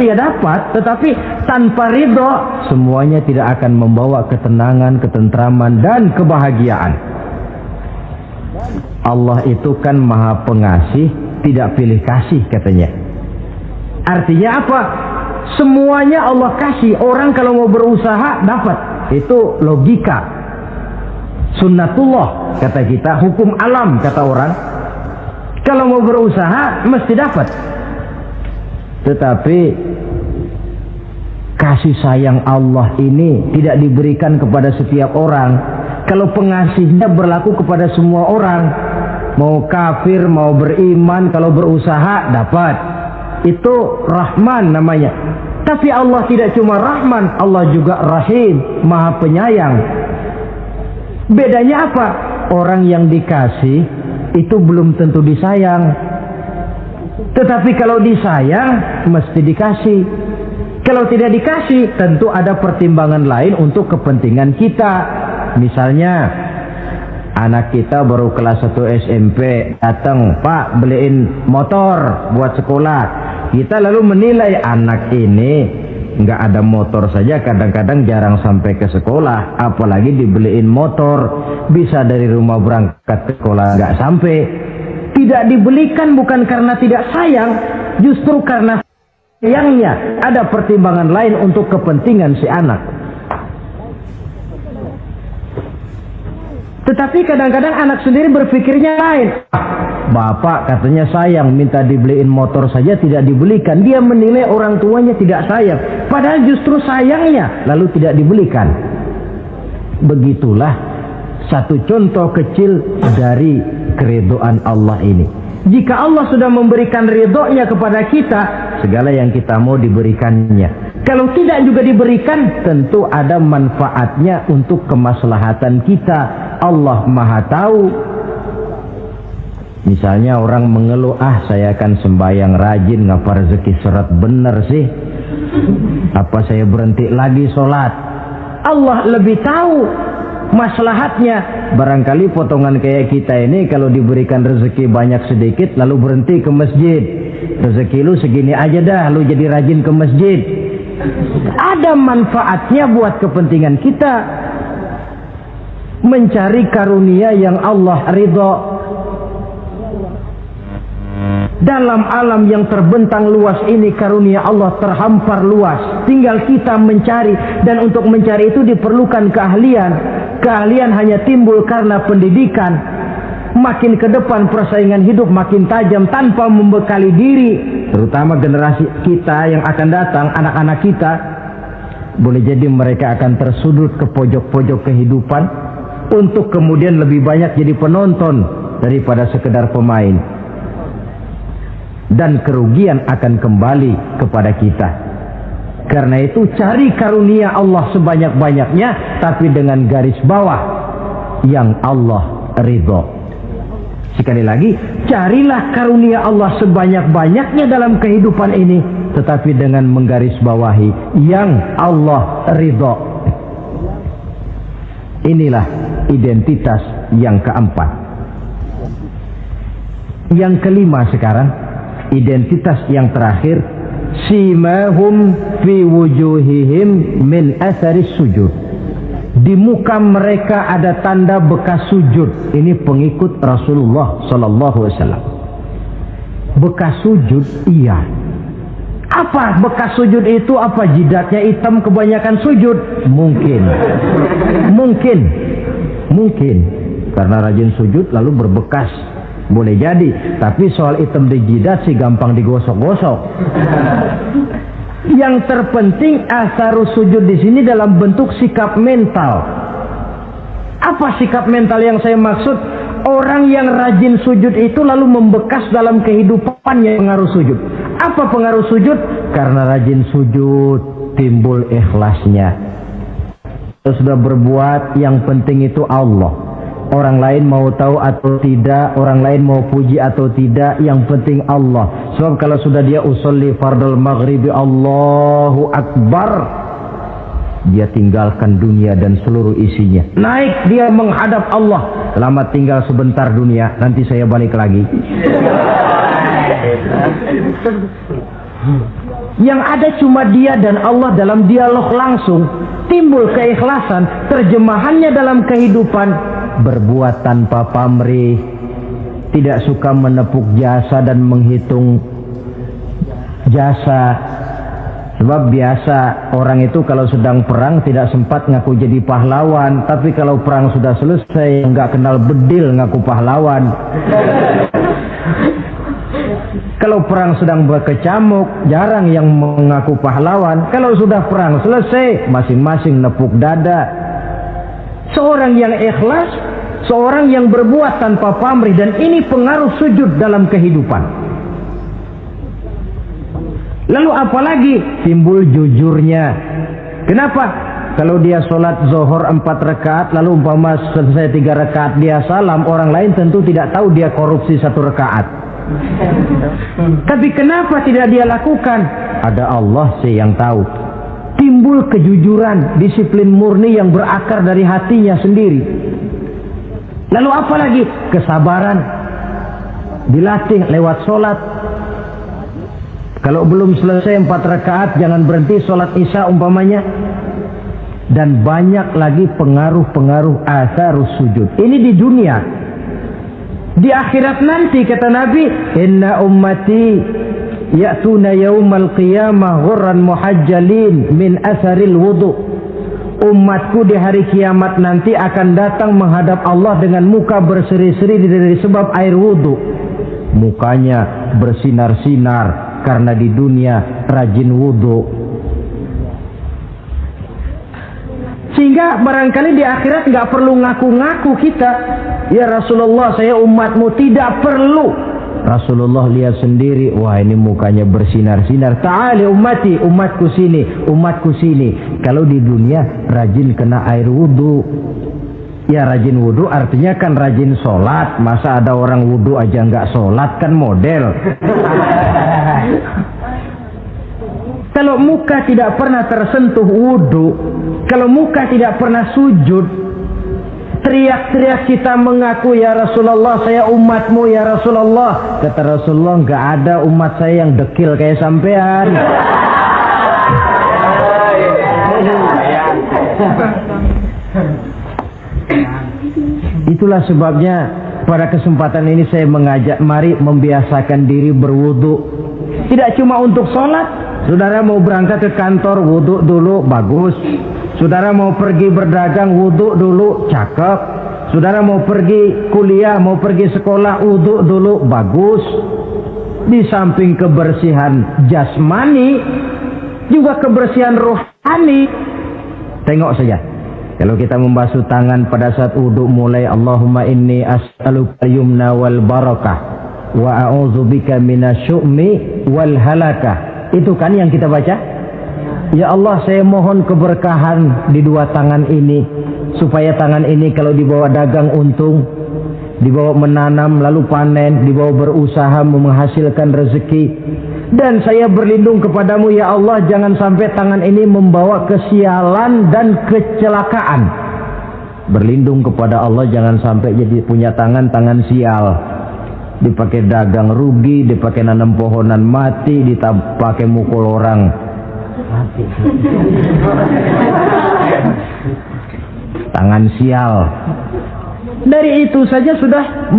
tetapi tanpa ridho semuanya tidak akan membawa ketenangan, ketentraman dan kebahagiaan. Allah itu kan maha pengasih, tidak pilih kasih katanya. Artinya apa? Semuanya Allah kasih. Orang kalau mau berusaha dapat. Itu logika, sunnatullah kata kita, hukum alam kata orang. Kalau mau berusaha mesti dapat. Tetapi kasih sayang Allah ini tidak diberikan kepada setiap orang. Kalau pengasihnya berlaku kepada semua orang, mau kafir mau beriman, kalau berusaha dapat. Itu Rahman namanya. Tapi Allah tidak cuma Rahman, Allah juga Rahim, maha penyayang. Bedanya apa? Orang yang dikasih itu belum tentu disayang. Tetapi kalau disayang mesti dikasih. Kalau tidak dikasih tentu ada pertimbangan lain untuk kepentingan kita. Misalnya anak kita baru kelas 1 SMP datang, Pak beliin motor buat sekolah. Kita lalu menilai anak ini nggak ada motor saja kadang-kadang jarang sampai ke sekolah, apalagi dibeliin motor, bisa dari rumah berangkat ke sekolah nggak sampai. Tidak dibelikan bukan karena tidak sayang, justru karena sayangnya ada pertimbangan lain untuk kepentingan si anak. Tetapi kadang-kadang anak sendiri berpikirnya lain. Bapak katanya sayang, minta dibeliin motor saja tidak dibelikan. Dia menilai orang tuanya tidak sayang, padahal justru sayangnya lalu tidak dibelikan. Begitulah satu contoh kecil dari keridhaan Allah ini. Jika Allah sudah memberikan ridhonya kepada kita, segala yang kita mau diberikannya. Kalau tidak juga diberikan, tentu ada manfaatnya untuk kemaslahatan kita. Allah maha tahu. Misalnya orang mengeluh, saya akan sembahyang rajin, ngapa rezeki seret bener sih? Apa saya berhenti lagi sholat? Allah lebih tahu. maslahatnya. Barangkali potongan kayak kita ini kalau diberikan rezeki banyak sedikit lalu berhenti ke masjid. Rezeki lu segini aja dah, lu jadi rajin ke masjid. Ada manfaatnya buat kepentingan kita. Mencari karunia yang Allah ridho. Dalam alam yang terbentang luas ini karunia Allah terhampar luas. Tinggal kita mencari, dan untuk mencari itu diperlukan keahlian. Keahlian hanya timbul karena pendidikan. Makin ke depan persaingan hidup makin tajam tanpa membekali diri. Terutama generasi kita yang akan datang, anak-anak kita. Boleh jadi mereka akan tersudut ke pojok-pojok kehidupan untuk kemudian lebih banyak jadi penonton daripada sekedar pemain. Dan kerugian akan kembali kepada kita. Karena itu cari karunia Allah sebanyak-banyaknya, tapi dengan garis bawah yang Allah ridho. Sekali lagi, carilah karunia Allah sebanyak-banyaknya dalam kehidupan ini, tetapi dengan menggarisbawahi yang Allah ridho. Inilah identitas yang keempat. Yang kelima sekarang, identitas yang terakhir, simahum fi wujuhihim min athari sujud. Di muka mereka ada tanda bekas sujud. Ini pengikut Rasulullah sallallahu alaihi wasallam. Bekas sujud, iya. Apa bekas sujud itu? Apa jidatnya hitam kebanyakan sujud? Mungkin. Karena rajin sujud lalu berbekas. Boleh jadi, tapi soal hitam di jidat sih gampang digosok-gosok. Yang terpenting asarus sujud di sini dalam bentuk sikap mental. Apa sikap mental yang saya maksud? Orang yang rajin sujud itu lalu membekas dalam kehidupannya pengaruh sujud. Apa pengaruh sujud? Karena rajin sujud timbul ikhlasnya. Kalau sudah berbuat, yang penting itu Allah. Orang lain mau tahu atau tidak, orang lain mau puji atau tidak, yang penting Allah. Sebab kalau sudah dia usolli fardal maghribi Allahu Akbar, dia tinggalkan dunia dan seluruh isinya. Naik dia menghadap Allah. Selamat tinggal sebentar dunia, nanti saya balik lagi. Yang ada cuma dia dan Allah dalam dialog langsung. Timbul keikhlasan, terjemahannya dalam kehidupan. Berbuat tanpa pamrih, tidak suka menepuk jasa dan menghitung jasa. Sebab biasa orang itu kalau sedang perang tidak sempat ngaku jadi pahlawan, tapi kalau perang sudah selesai nggak kenal bedil ngaku pahlawan. Kalau perang sedang berkecamuk, jarang yang mengaku pahlawan. Kalau sudah perang selesai, masing-masing nepuk dada. Seorang yang ikhlas, seorang yang berbuat tanpa pamrih, dan ini pengaruh sujud dalam kehidupan. Lalu apalagi timbul jujurnya. Kenapa? Kalau dia sholat zuhur 4 rakaat, lalu umpama selesai 3 rakaat dia salam, orang lain tentu tidak tahu dia korupsi 1 rakaat. Tapi kenapa tidak dia lakukan? Ada Allah sih yang tahu. Timbul kejujuran, disiplin murni yang berakar dari hatinya sendiri. Lalu apa lagi? Kesabaran. Dilatih lewat sholat. Kalau belum selesai 4 rakaat, jangan berhenti sholat isya umpamanya. Dan banyak lagi pengaruh-pengaruh asarus sujud. Ini di dunia. Di akhirat nanti kata Nabi, inna ummati ya'tuna yaumal qiyamah ghurran muhajjalin min asaril wudu. Umatku di hari kiamat nanti akan datang menghadap Allah dengan muka berseri-seri dari sebab air wudu. Mukanya bersinar-sinar karena di dunia rajin wudu. Sehingga barangkali di akhirat nggak perlu ngaku-ngaku kita. Ya Rasulullah, saya umatmu. Tidak perlu. Rasulullah lihat sendiri, wah ini mukanya bersinar-sinar. Ta'ali ummati, umatku sini, umatku sini. Kalau di dunia rajin kena air wudu. Ya rajin wudu artinya kan rajin sholat. Masa ada orang wudu aja nggak sholat, kan model. Kalau muka tidak pernah tersentuh wudu, kalau muka tidak pernah sujud, Teriak-teriak kita mengaku, ya Rasulullah, saya umatmu ya Rasulullah. Kata Rasulullah, nggak ada umat saya yang dekil kayak sampean. Itulah sebabnya pada kesempatan ini saya mengajak, mari membiasakan diri berwudu. Tidak cuma untuk sholat. Saudara mau berangkat ke kantor, wudu dulu, bagus. Saudara mau pergi berdagang, wudu dulu, cakep. Saudara mau pergi kuliah, mau pergi sekolah, wudu dulu, bagus. Di samping kebersihan jasmani, juga kebersihan rohani. Tengok saja. Kalau kita membasuh tangan pada saat wudu, mulai Allahumma inni as'aluka yumna wal barakah wa a'udzubika minasyu'mi wal halakah. Itu kan yang kita baca. Ya Allah, saya mohon keberkahan di dua tangan ini, supaya tangan ini kalau dibawa dagang untung, dibawa menanam lalu panen, dibawa berusaha menghasilkan rezeki. Dan saya berlindung kepadamu ya Allah, jangan sampai tangan ini membawa kesialan dan kecelakaan. Berlindung kepada Allah jangan sampai jadi punya tangan sial, dipakai dagang rugi, dipakai nanam pohonan mati, dipakai mukul orang. Tangan sial. Dari itu saja sudah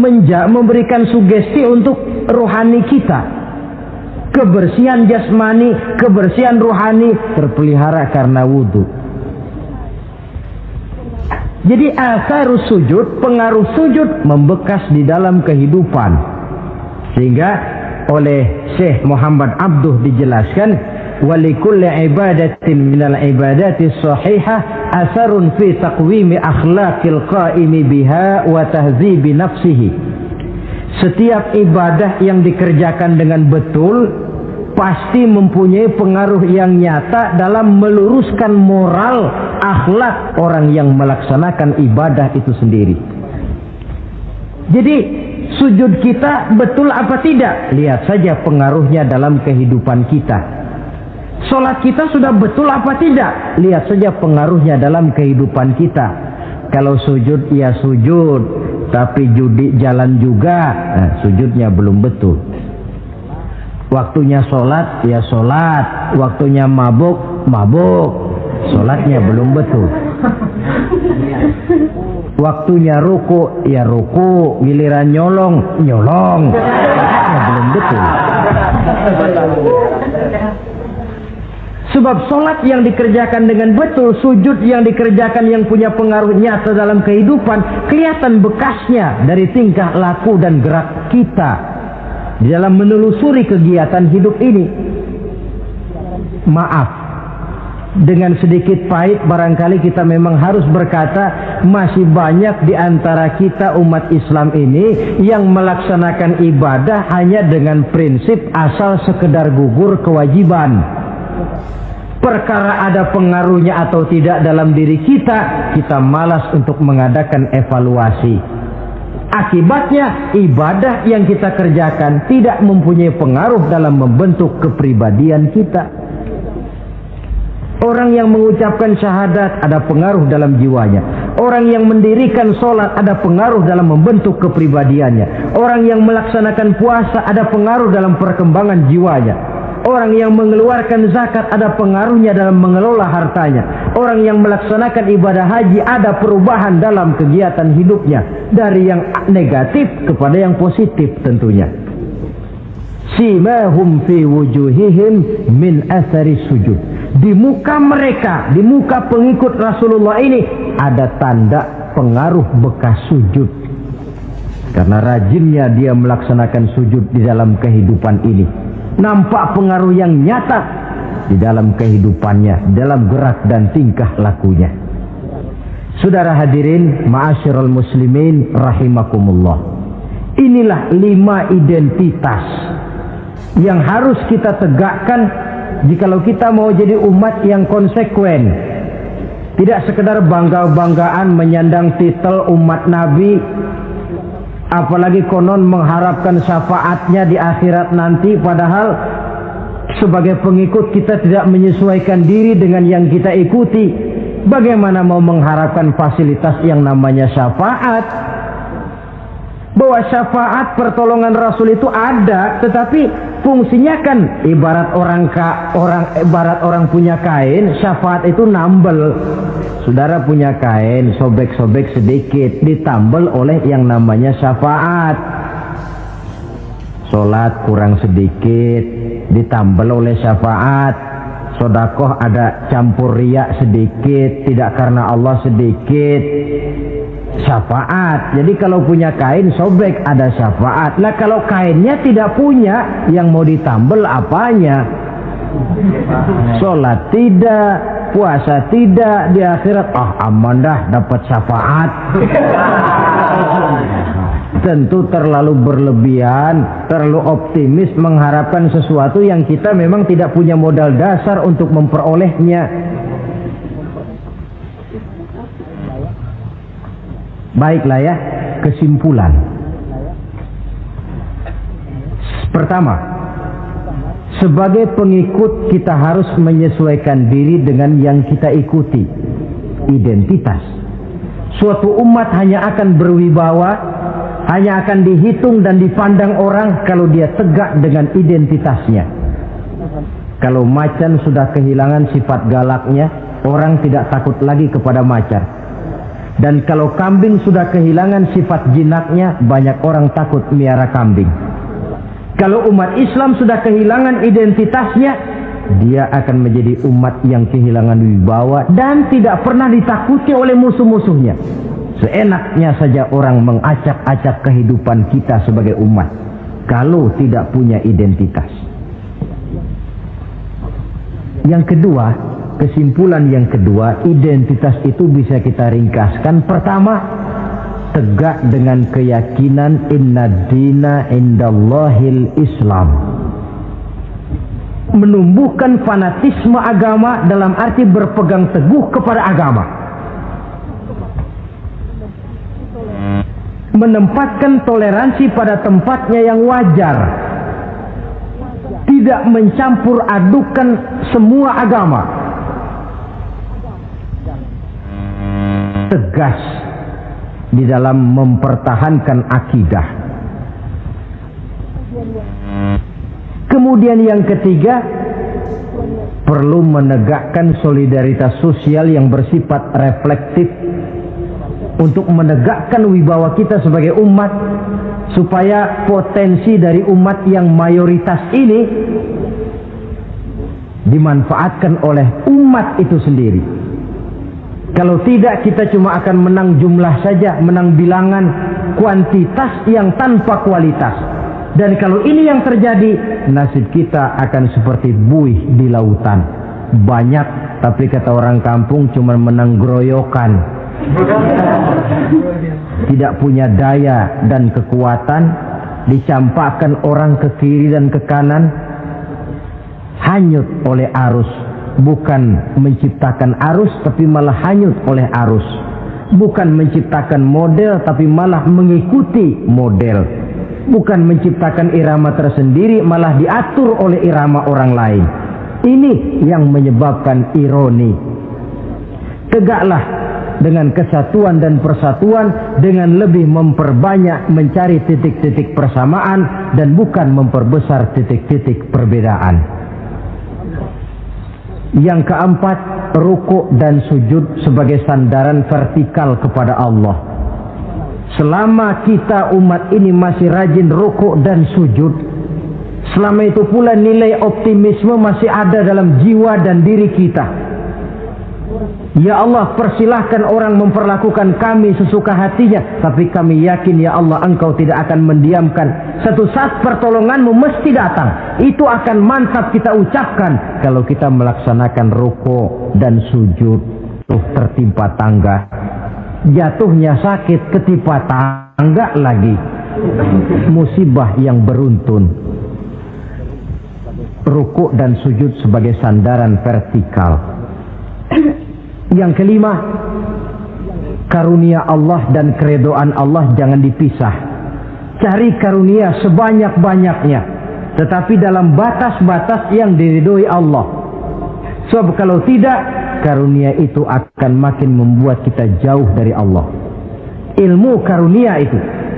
memberikan sugesti untuk rohani kita. Kebersihan jasmani, kebersihan rohani terpelihara karena wudu. Jadi asarus sujud, pengaruh sujud membekas di dalam kehidupan. Sehingga oleh Syekh Muhammad Abduh dijelaskan, walikulli ibadatin minal ibadati sahihah asarun fi taqwimi akhlaqil qaimi biha wa tahzibi nafsihi. Setiap ibadah yang dikerjakan dengan betul pasti mempunyai pengaruh yang nyata dalam meluruskan moral akhlak orang yang melaksanakan ibadah itu sendiri. Jadi sujud kita betul apa tidak? Lihat saja pengaruhnya dalam kehidupan kita. Sholat kita sudah betul apa tidak? Lihat saja pengaruhnya dalam kehidupan kita. Kalau sujud ya sujud, tapi judi jalan juga, nah, sujudnya belum betul. Waktunya sholat ya sholat, waktunya mabuk, sholatnya belum betul. Waktunya ruku ya ruku, giliran nyolong, sholatnya belum betul. Sebab sholat yang dikerjakan dengan betul, sujud yang dikerjakan yang punya pengaruh nyata dalam kehidupan, kelihatan bekasnya dari tingkah laku dan gerak kita di dalam menelusuri kegiatan hidup ini. Maaf, dengan sedikit pahit barangkali kita memang harus berkata, masih banyak di antara kita umat Islam ini yang melaksanakan ibadah hanya dengan prinsip asal sekedar gugur kewajiban. Perkara ada pengaruhnya atau tidak dalam diri kita malas untuk mengadakan evaluasi. Akibatnya ibadah yang kita kerjakan tidak mempunyai pengaruh dalam membentuk kepribadian kita. Orang yang mengucapkan syahadat ada pengaruh dalam jiwanya. Orang yang mendirikan sholat ada pengaruh dalam membentuk kepribadiannya. Orang yang melaksanakan puasa ada pengaruh dalam perkembangan jiwanya. Orang yang mengeluarkan zakat ada pengaruhnya dalam mengelola hartanya. Orang yang melaksanakan ibadah haji ada perubahan dalam kegiatan hidupnya. Dari yang negatif kepada yang positif tentunya. Simahum fi wujuhihim min athari sujud. Di muka mereka, di muka pengikut Rasulullah ini ada tanda pengaruh bekas sujud. Karena rajinnya dia melaksanakan sujud di dalam kehidupan ini. Nampak pengaruh yang nyata di dalam kehidupannya, dalam gerak dan tingkah lakunya. Saudara hadirin, ma'asyiral muslimin rahimakumullah. Inilah 5 identitas yang harus kita tegakkan jikalau kita mau jadi umat yang konsekuen. Tidak sekedar bangga-banggaan menyandang titel umat Nabi, apalagi konon mengharapkan syafaatnya di akhirat nanti, padahal sebagai pengikut kita tidak menyesuaikan diri dengan yang kita ikuti. bagaimana mau mengharapkan fasilitas yang namanya syafaat? Bahwa syafaat pertolongan Rasul itu ada, tetapi fungsinya kan ibarat orang punya kain, syafaat itu nambel. Saudara punya kain, sobek-sobek sedikit, ditambel oleh yang namanya syafaat. Sholat kurang sedikit, ditambel oleh syafaat. Sodakoh ada campur riya sedikit, tidak karena Allah sedikit, syafaat. Jadi kalau punya kain sobek ada syafaat. Lah kalau kainnya tidak punya, yang mau ditambel apanya? Sholat tidak, puasa tidak, di akhirat aman dah dapat syafaat. Tentu terlalu berlebihan, terlalu optimis mengharapkan sesuatu yang kita memang tidak punya modal dasar untuk memperolehnya. Baiklah ya, kesimpulan. Pertama, sebagai pengikut kita harus menyesuaikan diri dengan yang kita ikuti. Identitas. Suatu umat hanya akan berwibawa, hanya akan dihitung dan dipandang orang kalau dia tegak dengan identitasnya. Kalau macan sudah kehilangan sifat galaknya, orang tidak takut lagi kepada macan. Dan kalau kambing sudah kehilangan sifat jinaknya, banyak orang takut miara kambing. Kalau umat Islam sudah kehilangan identitasnya, dia akan menjadi umat yang kehilangan wibawa dan tidak pernah ditakuti oleh musuh-musuhnya. Seenaknya saja orang mengacak-acak kehidupan kita sebagai umat kalau tidak punya identitas. Yang kedua, kesimpulan yang kedua, identitas itu bisa kita ringkaskan. Pertama, tegak dengan keyakinan inna dina indallahil Islam. Menumbuhkan fanatisme agama dalam arti berpegang teguh kepada agama. Menempatkan toleransi pada tempatnya yang wajar. Tidak mencampur adukan semua agama. Tegas di dalam mempertahankan akidah. Kemudian yang ketiga, perlu menegakkan solidaritas sosial yang bersifat reflektif untuk menegakkan wibawa kita sebagai umat, supaya potensi dari umat yang mayoritas ini dimanfaatkan oleh umat itu sendiri. Kalau tidak, kita cuma akan menang jumlah saja, menang bilangan, kuantitas yang tanpa kualitas. Dan kalau ini yang terjadi, nasib kita akan seperti buih di lautan. Banyak, tapi kata orang kampung cuma menang groyokan. Tidak punya daya dan kekuatan, dicampakkan orang ke kiri dan ke kanan, hanyut oleh arus. Bukan menciptakan arus, tapi malah hanyut oleh arus. Bukan menciptakan model, tapi malah mengikuti model. Bukan menciptakan irama tersendiri, malah diatur oleh irama orang lain. Ini yang menyebabkan ironi. Tegaklah dengan kesatuan dan persatuan, dengan lebih memperbanyak mencari titik-titik persamaan dan bukan memperbesar titik-titik perbedaan. Yang keempat, rukuk dan sujud sebagai sandaran vertikal kepada Allah. Selama kita umat ini masih rajin rukuk dan sujud, selama itu pula nilai optimisme masih ada dalam jiwa dan diri kita. Ya Allah, persilahkan orang memperlakukan kami sesuka hatinya, tapi kami yakin ya Allah, Engkau tidak akan mendiamkan. Satu saat pertolonganmu mesti datang. Itu akan mantap kita ucapkan kalau kita melaksanakan rukuk dan sujud. Tertimpa tangga, jatuhnya sakit, ketimpa tangga lagi, musibah yang beruntun. Rukuk dan sujud sebagai sandaran vertikal. Yang kelima, karunia Allah dan keredoan Allah jangan dipisah. Cari karunia sebanyak-banyaknya, tetapi dalam batas-batas yang diridhoi Allah. Sebab kalau tidak, karunia itu akan makin membuat kita jauh dari Allah. Ilmu karunia itu.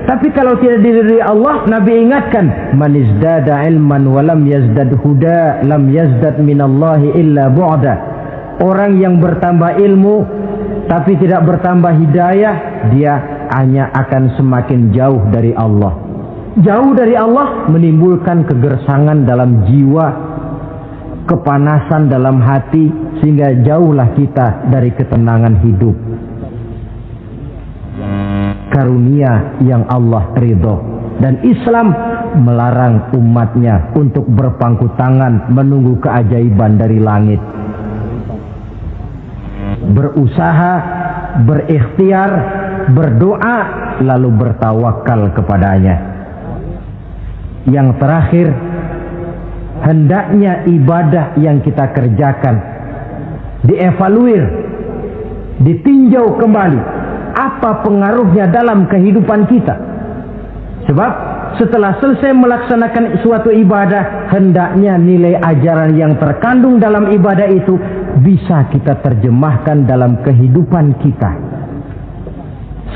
Tapi kalau tidak diridhoi Allah, Nabi ingatkan, man izdada ilman wa lam yazdad huda, lam yazdad minallahi illa bu'da. Orang yang bertambah ilmu tapi tidak bertambah hidayah, dia hanya akan semakin jauh dari Allah. Jauh dari Allah menimbulkan kegersangan dalam jiwa, kepanasan dalam hati, sehingga jauhlah kita dari ketenangan hidup. Karunia yang Allah ridho, dan Islam melarang umatnya untuk berpangku tangan menunggu keajaiban dari langit. Berusaha, berikhtiar, berdoa, lalu bertawakal kepadanya. Yang terakhir, hendaknya ibadah yang kita kerjakan dievaluir, ditinjau kembali apa pengaruhnya dalam kehidupan kita. Sebab setelah selesai melaksanakan suatu ibadah, hendaknya nilai ajaran yang terkandung dalam ibadah itu bisa kita terjemahkan dalam kehidupan kita.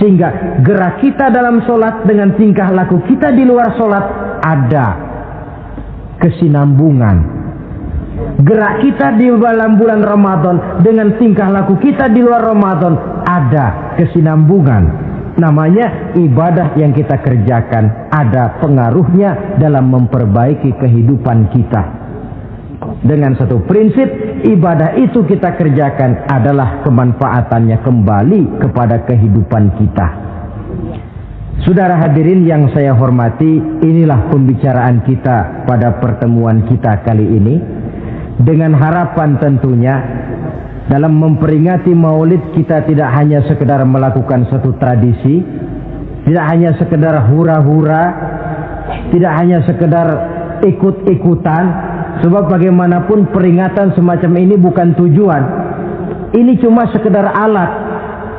Sehingga gerak kita dalam sholat dengan tingkah laku kita di luar sholat ada kesinambungan. Gerak kita di dalam bulan Ramadan dengan tingkah laku kita di luar Ramadan ada kesinambungan. Namanya ibadah yang kita kerjakan ada pengaruhnya dalam memperbaiki kehidupan kita. Dengan satu prinsip, ibadah itu kita kerjakan adalah kemanfaatannya kembali kepada kehidupan kita. Saudara hadirin yang saya hormati, inilah pembicaraan kita pada pertemuan kita kali ini. Dengan harapan tentunya dalam memperingati Maulid kita tidak hanya sekedar melakukan satu tradisi, tidak hanya sekedar hura-hura, tidak hanya sekedar ikut-ikutan. Sebab bagaimanapun peringatan semacam ini bukan tujuan. Ini cuma sekedar alat.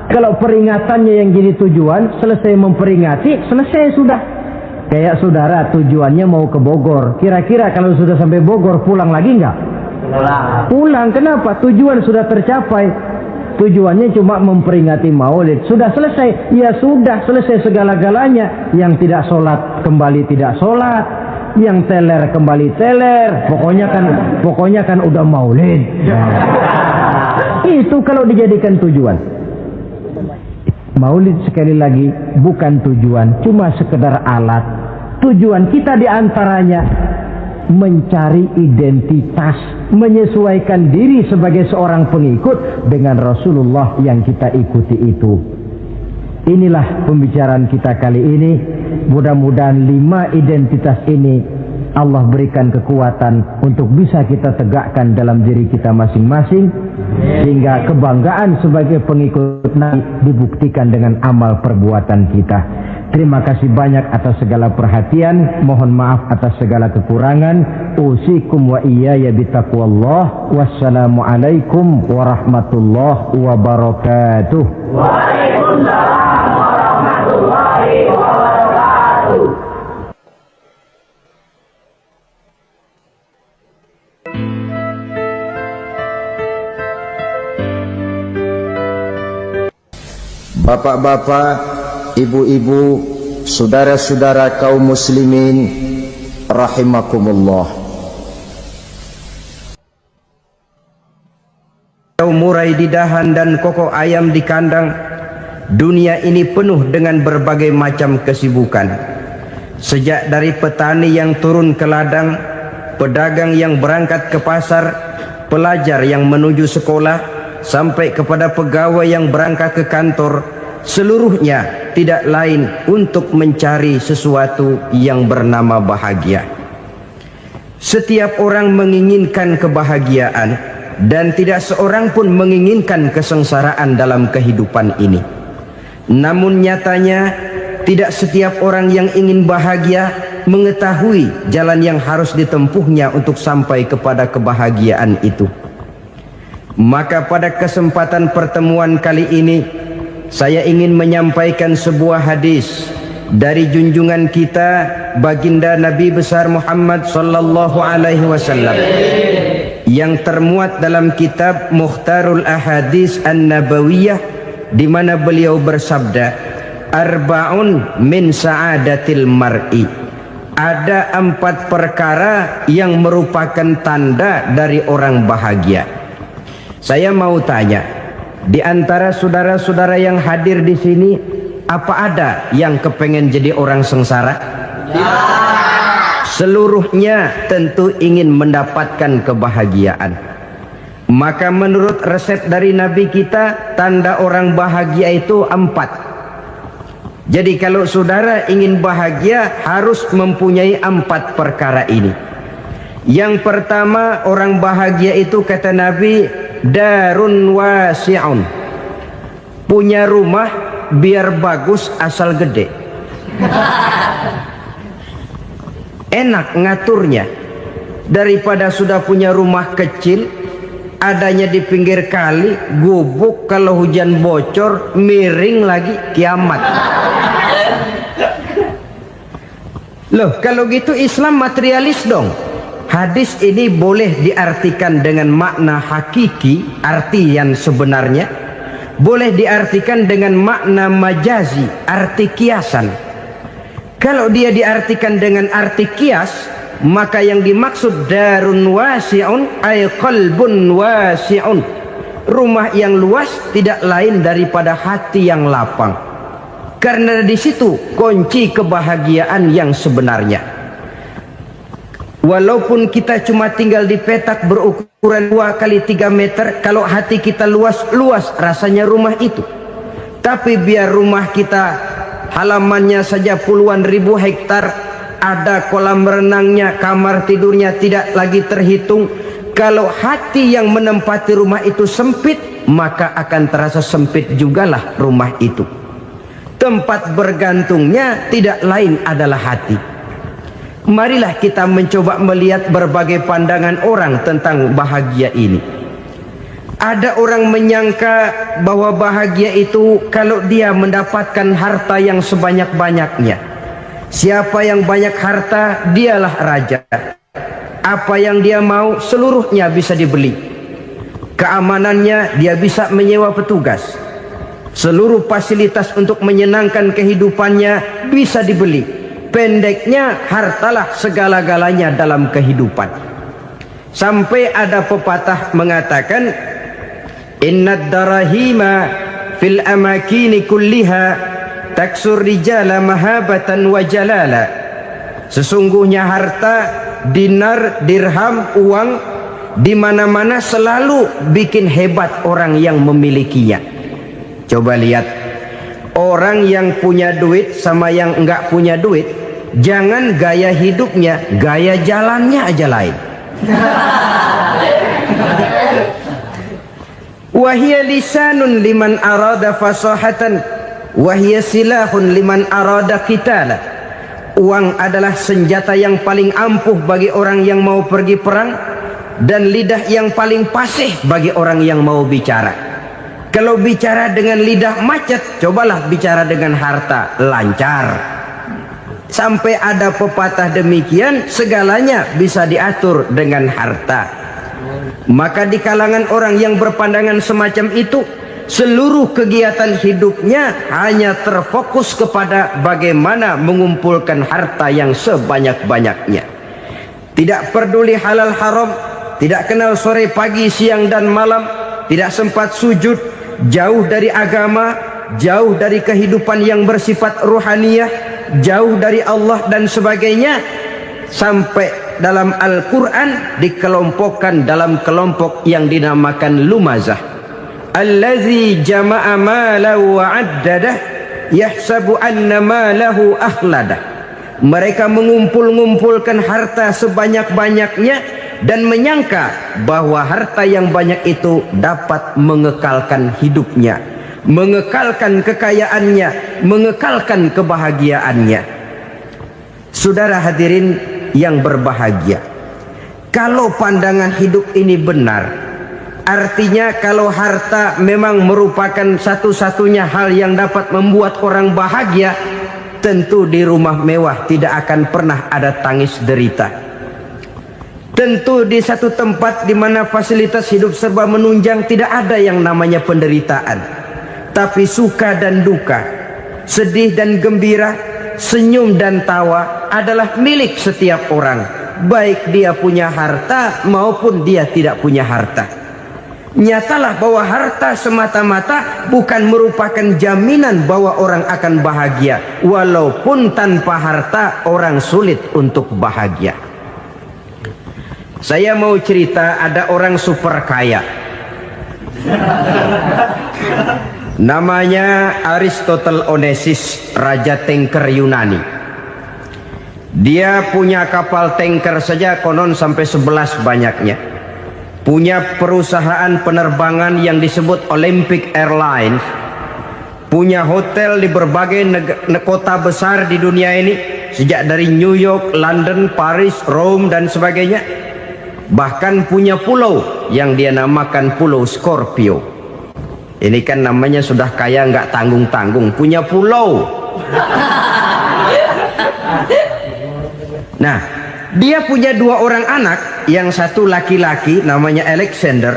Kalau peringatannya yang jadi tujuan, selesai memperingati, selesai sudah. Kayak saudara tujuannya mau ke Bogor. Kira-kira kalau sudah sampai Bogor pulang lagi enggak? Pulang. Kenapa? Tujuan sudah tercapai. Tujuannya cuma memperingati Maulid. Sudah selesai. Ya sudah selesai segala-galanya. Yang tidak sholat kembali tidak sholat. Yang teler kembali teler. Pokoknya kan udah Maulid. Itu kalau dijadikan tujuan. Maulid sekali lagi bukan tujuan, cuma sekedar alat. Tujuan kita diantaranya mencari identitas, menyesuaikan diri sebagai seorang pengikut dengan Rasulullah yang kita ikuti itu. Inilah pembicaraan kita kali ini. Mudah-mudahan 5 identitas ini Allah berikan kekuatan untuk bisa kita tegakkan dalam diri kita masing-masing, sehingga kebanggaan sebagai pengikut Nabi dibuktikan dengan amal perbuatan kita. Terima kasih banyak atas segala perhatian. Mohon maaf atas segala kekurangan. Usikum wa iyaya bitaqwallah. Wassalamualaikum warahmatullahi wabarakatuh. Waalaikumsalam warahmatullahi wabarakatuh. Bapak-bapak, ibu-ibu, saudara-saudara kaum muslimin rahimakumullah. Murai di dahan dan koko ayam di kandang. Dunia ini penuh dengan berbagai macam kesibukan. Sejak dari petani yang turun ke ladang, pedagang yang berangkat ke pasar, pelajar yang menuju sekolah, sampai kepada pegawai yang berangkat ke kantor, seluruhnya tidak lain untuk mencari sesuatu yang bernama bahagia. Setiap orang menginginkan kebahagiaan, dan tidak seorang pun menginginkan kesengsaraan dalam kehidupan ini. Namun nyatanya tidak setiap orang yang ingin bahagia mengetahui jalan yang harus ditempuhnya untuk sampai kepada kebahagiaan itu. Maka pada kesempatan pertemuan kali ini saya ingin menyampaikan sebuah hadis dari junjungan kita baginda Nabi besar Muhammad sallallahu alaihi wasallam yang termuat dalam kitab Mukhtarul Ahadits An-Nabawiyah, di mana beliau bersabda, arba'un min sa'adatil mar'i. Ada 4 perkara yang merupakan tanda dari orang bahagia. Saya mau tanya, di antara saudara-saudara yang hadir di sini, apa ada yang kepengen jadi orang sengsara? Ya. Seluruhnya tentu ingin mendapatkan kebahagiaan. Maka menurut resep dari Nabi kita, tanda orang bahagia itu 4. Jadi kalau saudara ingin bahagia, harus mempunyai 4 perkara ini. Yang pertama, orang bahagia itu kata Nabi, darun wasi'un. Punya rumah biar bagus asal gede. Enak ngaturnya. Daripada sudah punya rumah kecil, adanya di pinggir kali, gubuk, kalau hujan bocor, miring lagi, kiamat. Loh, kalau gitu Islam materialis dong. Hadis ini boleh diartikan dengan makna hakiki, arti yang sebenarnya. Boleh diartikan dengan makna majazi, arti kiasan. Kalau dia diartikan dengan arti kias, maka yang dimaksud darun wasi'un ay qalbun wasi'un. Rumah yang luas tidak lain daripada hati yang lapang. Karena di situ kunci kebahagiaan yang sebenarnya. Walaupun kita cuma tinggal di petak berukuran 2 kali 3 meter, kalau hati kita luas-luas rasanya rumah itu. Tapi biar rumah kita halamannya saja puluhan ribu hektar, ada kolam renangnya, kamar tidurnya tidak lagi terhitung. Kalau hati yang menempati rumah itu sempit, maka akan terasa sempit jugalah rumah itu. Tempat bergantungnya tidak lain adalah hati. Marilah kita mencoba melihat berbagai pandangan orang tentang bahagia ini. Ada orang menyangka bahwa bahagia itu kalau dia mendapatkan harta yang sebanyak-banyaknya. Siapa yang banyak harta, dialah raja. Apa yang dia mau, seluruhnya bisa dibeli. Keamanannya, dia bisa menyewa petugas. Seluruh fasilitas untuk menyenangkan kehidupannya bisa dibeli. Pendeknya, hartalah segala-galanya dalam kehidupan. Sampai ada pepatah mengatakan, innad darahima fil amakini kulliha taksur rijala mahabatan wa jalala. Sesungguhnya harta, dinar, dirham, uang di mana-mana selalu bikin hebat orang yang memilikinya. Coba lihat, orang yang punya duit sama yang enggak punya duit, jangan gaya hidupnya, gaya jalannya aja lain. Wahia lisanun liman arada fasahatan, wahia silahun liman arada qitala. Uang adalah senjata yang paling ampuh bagi orang yang mau pergi perang, dan lidah yang paling fasih bagi orang yang mau bicara. Kalau bicara dengan lidah macet, cobalah bicara dengan harta, lancar. Sampai ada pepatah demikian, segalanya bisa diatur dengan harta. Maka di kalangan orang yang berpandangan semacam itu, seluruh kegiatan hidupnya hanya terfokus kepada bagaimana mengumpulkan harta yang sebanyak-banyaknya. Tidak peduli halal haram, tidak kenal sore pagi siang dan malam, tidak sempat sujud, jauh dari agama, jauh dari kehidupan yang bersifat ruhaniyah, jauh dari Allah dan sebagainya. Sampai dalam Al-Quran dikelompokkan dalam kelompok yang dinamakan lumazah. Allazi jama'a malahu wa'addadah yahsabu anna malahu akhladah. Mereka mengumpul-ngumpulkan harta sebanyak-banyaknya dan menyangka bahwa harta yang banyak itu dapat mengekalkan hidupnya, mengekalkan kekayaannya, mengekalkan kebahagiaannya. Saudara hadirin yang berbahagia, kalau pandangan hidup ini benar, artinya kalau harta memang merupakan satu-satunya hal yang dapat membuat orang bahagia, tentu di rumah mewah tidak akan pernah ada tangis derita. Tentu di satu tempat di mana fasilitas hidup serba menunjang tidak ada yang namanya penderitaan. Tapi suka dan duka, sedih dan gembira, senyum dan tawa adalah milik setiap orang, baik dia punya harta maupun dia tidak punya harta. Nyatalah bahwa harta semata-mata bukan merupakan jaminan bahwa orang akan bahagia, walaupun tanpa harta orang sulit untuk bahagia. Saya mau cerita, ada orang super kaya, namanya Aristotle Onesimus, raja tanker Yunani. Dia punya kapal tanker saja konon sampai 11 banyaknya. Punya perusahaan penerbangan yang disebut Olympic Airlines. Punya hotel di berbagai kota besar di dunia ini, sejak dari New York, London, Paris, Rome dan sebagainya. Bahkan punya pulau yang dia namakan Pulau Scorpio. Ini kan namanya sudah kaya nggak tanggung-tanggung, punya pulau. Nah, dia punya 2 orang anak, yang satu laki-laki namanya Alexander,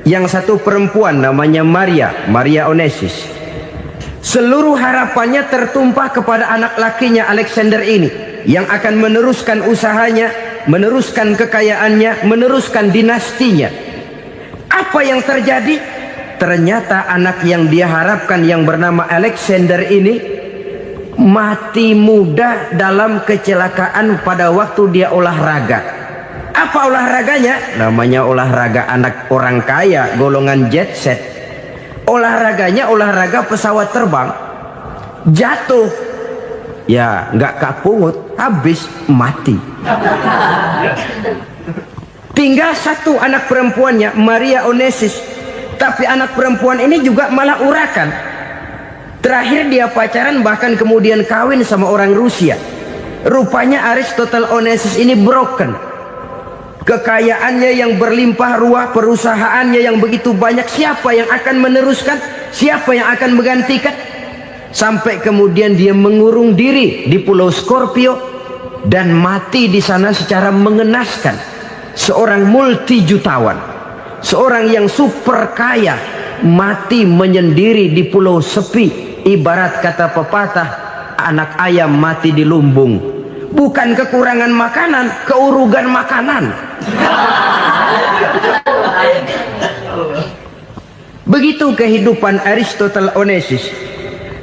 yang satu perempuan namanya Maria Onesimus. Seluruh harapannya tertumpah kepada anak lakinya Alexander ini, yang akan meneruskan usahanya, meneruskan kekayaannya, meneruskan dinastinya. Apa yang terjadi? Ternyata anak yang dia harapkan yang bernama Alexander ini mati muda dalam kecelakaan pada waktu dia olahraga. Apa olahraganya? Namanya olahraga anak orang kaya, golongan jet set. Olahraganya olahraga pesawat terbang. Jatuh, ya nggak kapungut, habis mati. Tinggal satu anak perempuannya, Maria Onesimus. Tapi anak perempuan ini juga malah urakan. Terakhir dia pacaran, bahkan kemudian kawin sama orang Rusia. Rupanya Aristotle Onesimus ini broken. Kekayaannya yang berlimpah ruah, perusahaannya yang begitu banyak, siapa yang akan meneruskan? Siapa yang akan menggantikan? Sampai kemudian dia mengurung diri di Pulau Scorpio dan mati di sana secara mengenaskan. Seorang multi jutawan, seorang yang super kaya, mati menyendiri di pulau sepi. Ibarat kata pepatah, anak ayam mati di lumbung. Bukan kekurangan makanan, keurugan makanan. Begitu kehidupan Aristotle Onesimus.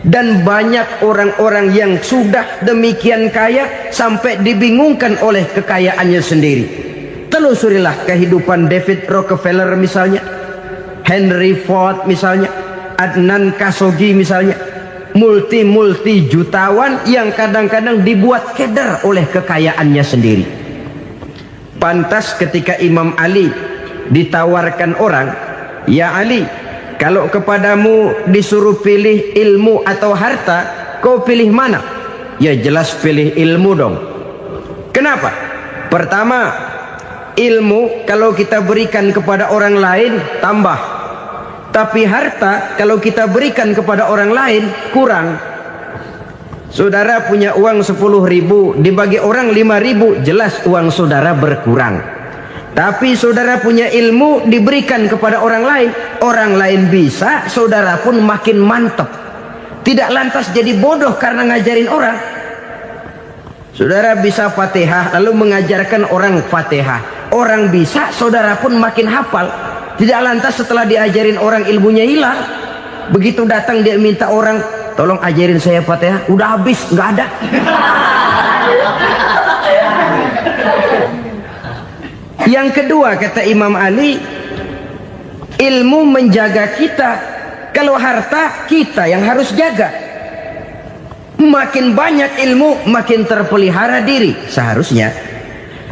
Dan banyak orang-orang yang sudah demikian kaya sampai dibingungkan oleh kekayaannya sendiri. Telusurilah kehidupan David Rockefeller misalnya, Henry Ford misalnya, Adnan Khashoggi misalnya. Multi jutawan yang kadang-kadang dibuat keder oleh kekayaannya sendiri. Pantas ketika Imam Ali ditawarkan orang, "Ya Ali, kalau kepadamu disuruh pilih ilmu atau harta, kau pilih mana?" Ya jelas pilih ilmu dong. Kenapa? Pertama, ilmu kalau kita berikan kepada orang lain tambah. Tapi harta kalau kita berikan kepada orang lain kurang. Saudara punya uang 10.000, dibagi orang 5.000, jelas uang saudara berkurang. Tapi saudara punya ilmu, diberikan kepada orang lain bisa, saudara pun makin mantap. Tidak lantas jadi bodoh karena ngajarin orang. Saudara bisa Fatihah lalu mengajarkan orang Fatihah. Orang bisa, saudara pun makin hafal. Tidak lantas setelah diajarin orang ilmunya hilang. Begitu datang dia minta orang, "Tolong ajarin saya Fatihah." Udah habis, nggak ada. Yang kedua kata Imam Ali, ilmu menjaga kita. Kalau harta kita yang harus jaga. Makin banyak ilmu makin terpelihara diri seharusnya.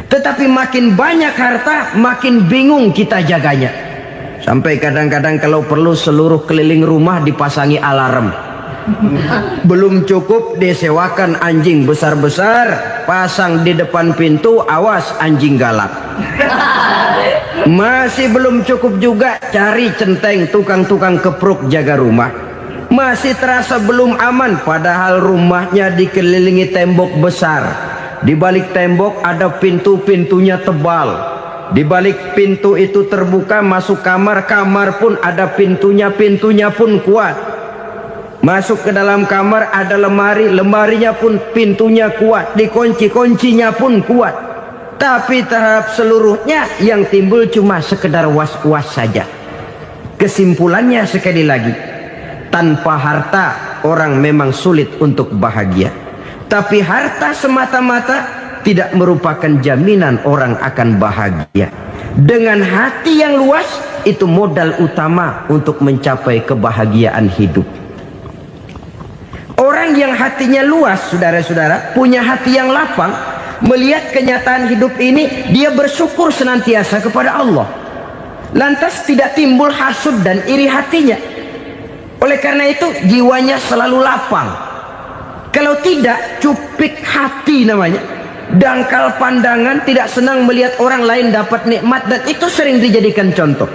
Tetapi makin banyak harta makin bingung kita jaganya. Sampai kadang-kadang kalau perlu seluruh keliling rumah dipasangi alarm. Belum cukup disewakan anjing besar-besar, pasang di depan pintu, awas anjing galak. Masih belum cukup juga, cari centeng tukang-tukang kepruk jaga rumah. Masih terasa belum aman, padahal rumahnya dikelilingi tembok besar. Di balik tembok ada pintu-pintunya tebal. Di balik pintu itu terbuka masuk kamar, kamar pun ada pintunya, pintunya pun kuat. Masuk ke dalam kamar ada lemari, lemarinya pun pintunya kuat, dikunci, kuncinya pun kuat. Tapi terhadap seluruhnya yang timbul cuma sekedar was-was saja. Kesimpulannya sekali lagi, tanpa harta orang memang sulit untuk bahagia. Tapi harta semata-mata tidak merupakan jaminan orang akan bahagia. Dengan hati yang luas, itu modal utama untuk mencapai kebahagiaan hidup. Orang yang hatinya luas, saudara-saudara, punya hati yang lapang, melihat kenyataan hidup ini, dia bersyukur senantiasa kepada Allah. Lantas tidak timbul hasud dan iri hatinya. Oleh karena itu jiwanya selalu lapang. Kalau tidak, cupik hati namanya, dangkal pandangan, tidak senang melihat orang lain dapat nikmat, dan itu sering dijadikan contoh.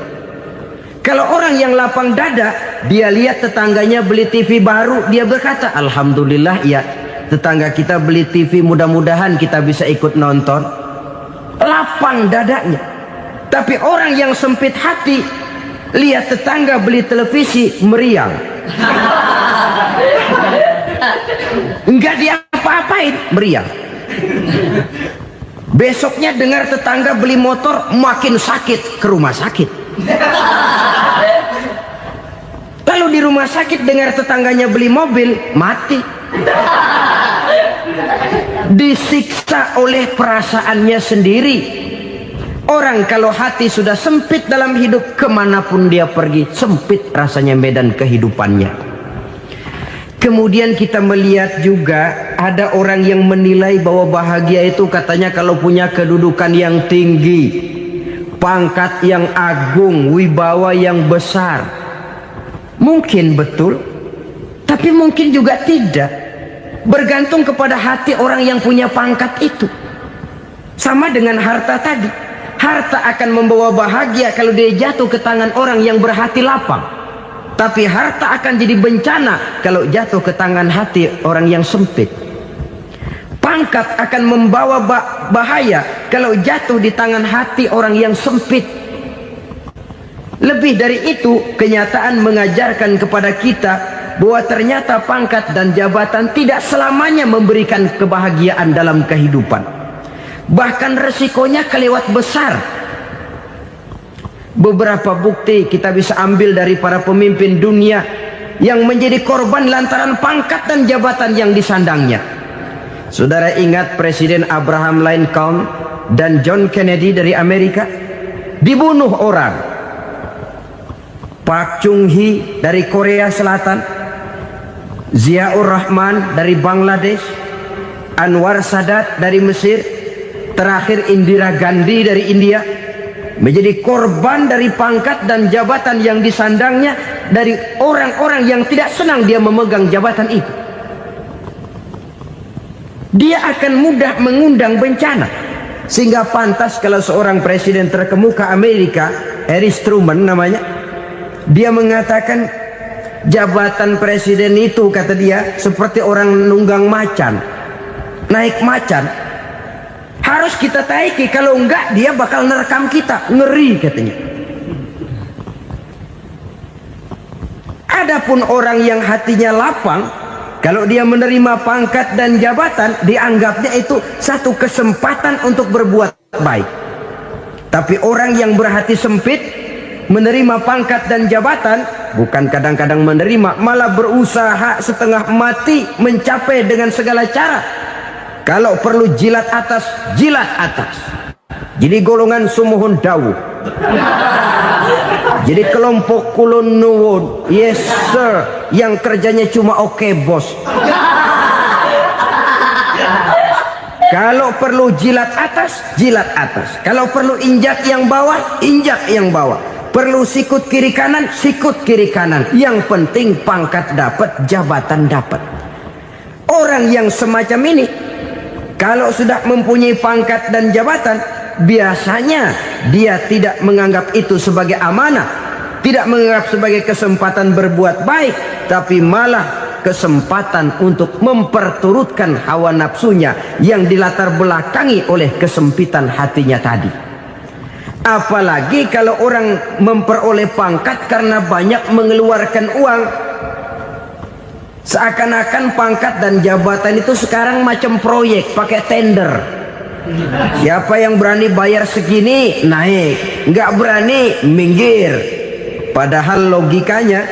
Kalau orang yang lapang dada, dia lihat tetangganya beli TV baru, dia berkata, alhamdulillah ya, tetangga kita beli TV, mudah-mudahan kita bisa ikut nonton. Lapang dadanya. Tapi orang yang sempit hati, lihat tetangga beli televisi, meriang. Enggak diapa-apain, meriang. Besoknya dengar tetangga beli motor, makin sakit, ke rumah sakit. Lalu di rumah sakit dengar tetangganya beli mobil, mati. Disiksa oleh perasaannya sendiri. Orang kalau hati sudah sempit dalam hidup, kemanapun dia pergi, sempit rasanya medan kehidupannya. Kemudian kita melihat juga ada orang yang menilai bahwa bahagia itu katanya kalau punya kedudukan yang tinggi, pangkat yang agung, wibawa yang besar. Mungkin betul, tapi mungkin juga tidak. Bergantung kepada hati orang yang punya pangkat itu. Sama dengan harta tadi. Harta akan membawa bahagia kalau dia jatuh ke tangan orang yang berhati lapang. Tapi harta akan jadi bencana kalau jatuh ke tangan hati orang yang sempit. Pangkat akan membawa bahaya kalau jatuh di tangan hati orang yang sempit. Lebih dari itu, kenyataan mengajarkan kepada kita bahwa ternyata pangkat dan jabatan tidak selamanya memberikan kebahagiaan dalam kehidupan. Bahkan resikonya kelewat besar. Beberapa bukti kita bisa ambil dari para pemimpin dunia yang menjadi korban lantaran pangkat dan jabatan yang disandangnya. Saudara ingat Presiden Abraham Lincoln dan John Kennedy dari Amerika? Dibunuh orang. Park Chung-hee dari Korea Selatan, Ziaur Rahman dari Bangladesh, Anwar Sadat dari Mesir, terakhir Indira Gandhi dari India, menjadi korban dari pangkat dan jabatan yang disandangnya dari orang-orang yang tidak senang dia memegang jabatan itu. Dia akan mudah mengundang bencana. Sehingga pantas kalau seorang presiden terkemuka Amerika, Harry Truman namanya, dia mengatakan jabatan presiden itu, kata dia, seperti orang nunggang macan, naik macan. Harus kita taiki, kalau enggak dia bakal nerekam kita, ngeri katanya. Adapun orang yang hatinya lapang, kalau dia menerima pangkat dan jabatan, dianggapnya itu satu kesempatan untuk berbuat baik. Tapi orang yang berhati sempit, menerima pangkat dan jabatan, bukan kadang-kadang menerima, malah berusaha setengah mati mencapai dengan segala cara. Kalau perlu jilat atas, jilat atas. Jadi golongan sumuhun dawu. Jadi kelompok kulon nuwun, yes sir, yang kerjanya cuma oke bos. Kalau perlu jilat atas, jilat atas. Kalau perlu injak yang bawah, injak yang bawah. Perlu sikut kiri kanan, sikut kiri kanan. Yang penting pangkat dapat, jabatan dapat. Orang yang semacam ini, kalau sudah mempunyai pangkat dan jabatan, biasanya dia tidak menganggap itu sebagai amanah, tidak menganggap sebagai kesempatan berbuat baik, tapi malah kesempatan untuk memperturutkan hawa nafsunya yang dilatar belakangi oleh kesempitan hatinya tadi. Apalagi kalau orang memperoleh pangkat karena banyak mengeluarkan uang. Seakan-akan pangkat dan jabatan itu sekarang macam proyek pakai tender. Siapa yang berani bayar segini naik, nggak berani minggir. Padahal logikanya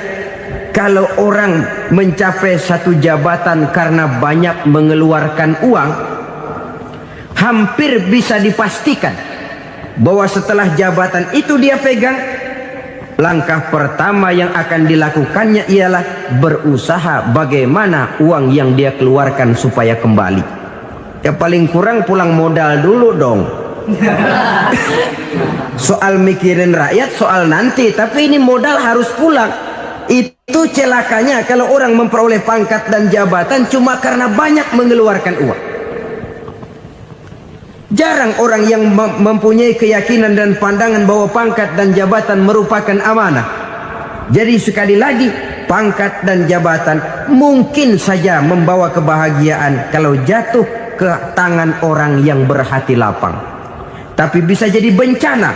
kalau orang mencapai satu jabatan karena banyak mengeluarkan uang, hampir bisa dipastikan bahwa setelah jabatan itu dia pegang, langkah pertama yang akan dilakukannya ialah berusaha bagaimana uang yang dia keluarkan supaya kembali. Ya paling kurang pulang modal dulu dong. Soal mikirin rakyat soal nanti, tapi ini modal harus pulang. Itu celakanya kalau orang memperoleh pangkat dan jabatan cuma karena banyak mengeluarkan uang. Jarang orang yang mempunyai keyakinan dan pandangan bahwa pangkat dan jabatan merupakan amanah. Jadi sekali lagi, pangkat dan jabatan mungkin saja membawa kebahagiaan kalau jatuh ke tangan orang yang berhati lapang. Tapi bisa jadi bencana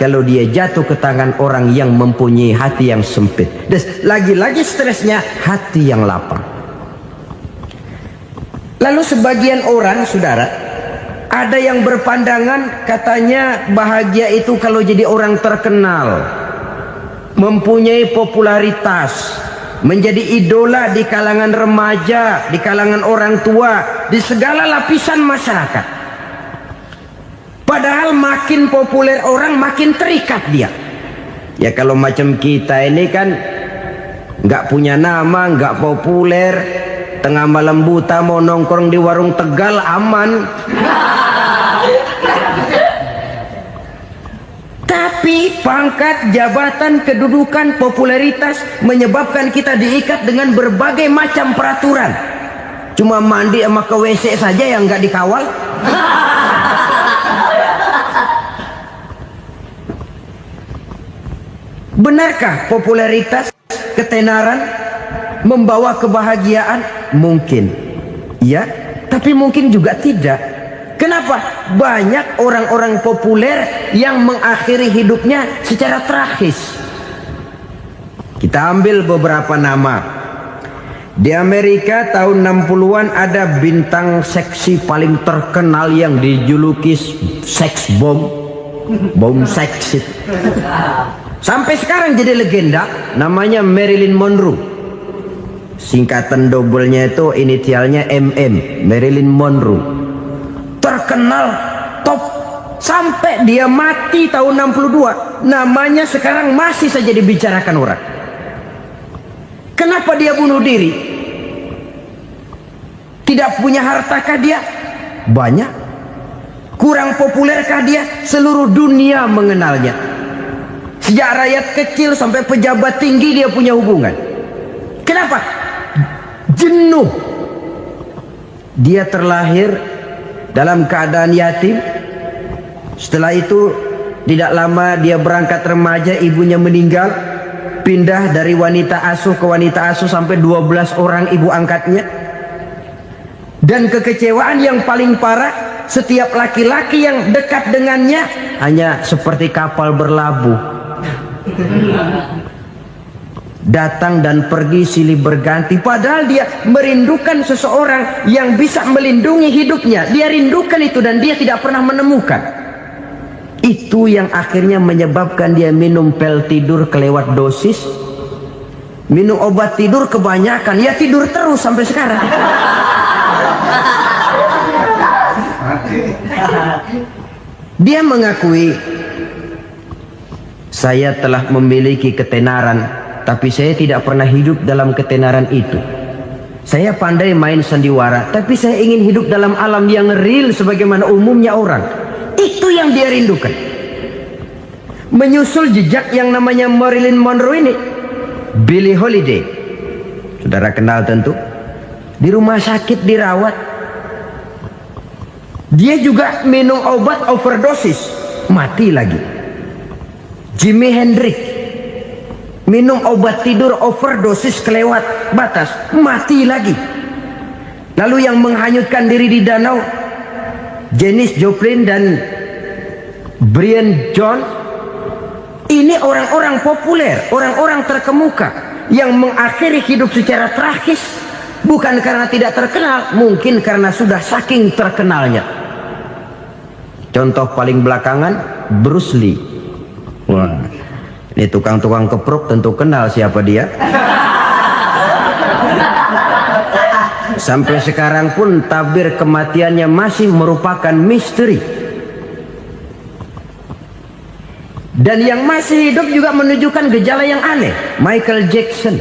kalau dia jatuh ke tangan orang yang mempunyai hati yang sempit. Dan lagi-lagi stresnya hati yang lapang. Lalu sebagian orang, saudara, ada yang berpandangan katanya bahagia itu kalau jadi orang terkenal, mempunyai popularitas, menjadi idola di kalangan remaja, di kalangan orang tua, di segala lapisan masyarakat. Padahal makin populer orang makin terikat dia. Ya kalau macam kita ini kan nggak punya nama, nggak populer, tengah malam buta mau nongkrong di warung Tegal aman. Tapi pangkat, jabatan, kedudukan, popularitas menyebabkan kita diikat dengan berbagai macam peraturan. Cuma mandi sama ke WC saja yang nggak dikawal. Benarkah popularitas, ketenaran membawa kebahagiaan? Mungkin. Ya, tapi mungkin juga tidak. Kenapa? Banyak orang-orang populer yang mengakhiri hidupnya secara tragis. Kita ambil beberapa nama. Di Amerika tahun 60-an ada bintang seksi paling terkenal yang dijuluki seks bom. Bom seks. Sampai sekarang jadi legenda, namanya Marilyn Monroe. Singkatan doublenya itu inisialnya MM, Marilyn Monroe. Terkenal top sampai dia mati tahun 62, namanya sekarang masih saja dibicarakan orang. Kenapa dia bunuh diri? Tidak punya hartakah dia? Banyak. Kurang populerkah dia? Seluruh dunia mengenalnya. Sejak rakyat kecil sampai pejabat tinggi dia punya hubungan. Kenapa? Jenuh. Dia terlahir dalam keadaan yatim. Setelah itu tidak lama dia berangkat remaja, ibunya meninggal. Pindah dari wanita asuh ke wanita asuh sampai 12 orang ibu angkatnya. Dan kekecewaan yang paling parah, setiap laki-laki yang dekat dengannya hanya seperti kapal berlabuh. Datang dan pergi silih berganti. Padahal dia merindukan seseorang yang bisa melindungi hidupnya. Dia rindukan itu dan dia tidak pernah menemukan. Itu yang akhirnya menyebabkan dia minum pil tidur kelewat dosis, minum obat tidur kebanyakan. Ya tidur terus sampai sekarang. Dia mengakui, saya telah memiliki ketenaran, tapi saya tidak pernah hidup dalam ketenaran itu. Saya pandai main sandiwara, tapi saya ingin hidup dalam alam yang real sebagaimana umumnya orang. Itu yang dia rindukan. Menyusul jejak yang namanya Marilyn Monroe ini, Billie Holiday, saudara kenal tentu, di rumah sakit dirawat. Dia juga minum obat overdosis, mati lagi. Jimi Hendrix minum obat tidur overdosis kelewat batas, mati lagi. Lalu yang menghanyutkan diri di danau, Janis Joplin dan Brian Jones, ini orang-orang populer, orang-orang terkemuka yang mengakhiri hidup secara tragis, bukan karena tidak terkenal, mungkin karena sudah saking terkenalnya. Contoh paling belakangan, Bruce Lee. Wah, ini tukang-tukang keprok tentu kenal siapa dia. Sampai sekarang pun tabir kematiannya masih merupakan misteri. Dan yang masih hidup juga menunjukkan gejala yang aneh. Michael Jackson,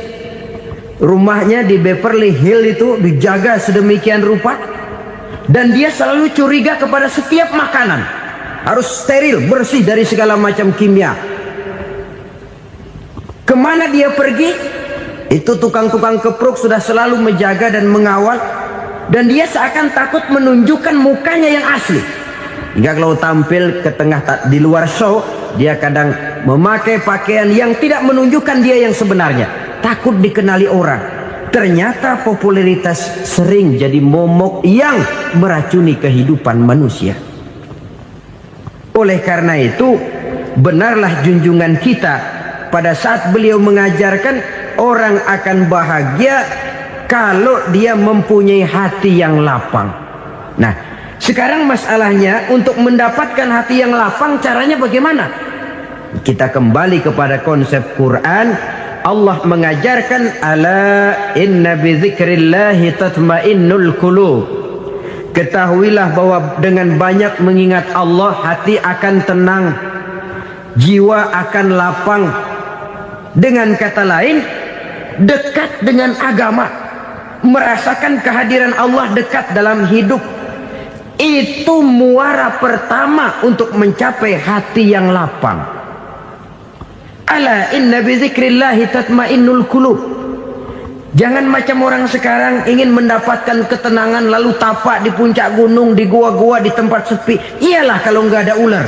rumahnya di Beverly Hills itu dijaga sedemikian rupa, dan dia selalu curiga kepada setiap makanan harus steril, bersih dari segala macam kimia. Kemana dia pergi, itu tukang-tukang keprok sudah selalu menjaga dan mengawal, dan dia seakan takut menunjukkan mukanya yang asli. Hingga kalau tampil ke tengah di luar show, dia kadang memakai pakaian yang tidak menunjukkan dia yang sebenarnya, takut dikenali orang. Ternyata popularitas sering jadi momok yang meracuni kehidupan manusia. Oleh karena itu, benarlah junjungan kita pada saat beliau mengajarkan orang akan bahagia kalau dia mempunyai hati yang lapang. Nah, sekarang masalahnya untuk mendapatkan hati yang lapang, caranya bagaimana? Kita kembali kepada konsep Quran. Allah mengajarkan, ala inna bi dzikrillahi tatmainnul qulub. Ketahuilah bahwa dengan banyak mengingat Allah, hati akan tenang, jiwa akan lapang. Dengan kata lain, dekat dengan agama, merasakan kehadiran Allah dekat dalam hidup, itu muara pertama untuk mencapai hati yang lapang. Ala inna bi dzikrillahi tatmainnul qulub. Jangan macam orang sekarang ingin mendapatkan ketenangan lalu tapak di puncak gunung, di gua-gua, di tempat sepi. Iyalah kalau nggak ada ular.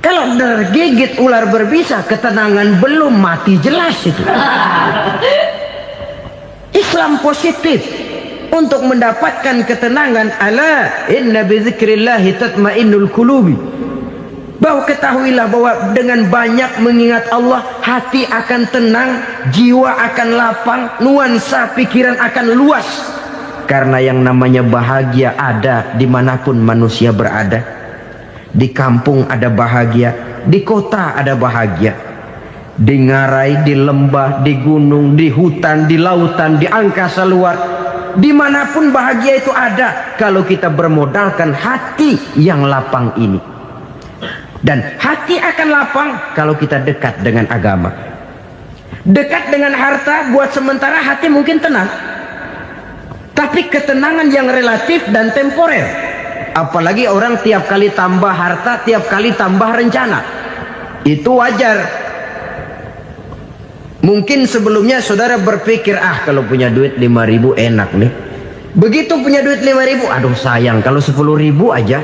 Kalau tergigit ular berbisa, ketenangan belum, mati jelas itu. Islam positif untuk mendapatkan ketenangan. Ala inna bi dzikrillahi tatmainnul qulubi. Bahwa ketahuilah bahwa dengan banyak mengingat Allah, hati akan tenang, jiwa akan lapang, nuansa pikiran akan luas. Karena yang namanya bahagia ada dimanapun manusia berada. Di kampung ada bahagia, di kota ada bahagia, di ngarai, di lembah, di gunung, di hutan, di lautan, di angkasa luar, dimanapun bahagia itu ada kalau kita bermodalkan hati yang lapang ini. Dan hati akan lapang kalau kita dekat dengan agama. Dekat dengan harta buat sementara hati mungkin tenang, tapi ketenangan yang relatif dan temporer. Apalagi orang tiap kali tambah harta, tiap kali tambah rencana. Itu wajar. Mungkin sebelumnya saudara berpikir, kalau punya duit 5.000 enak nih. Begitu punya duit 5.000, aduh sayang kalau 10.000 aja.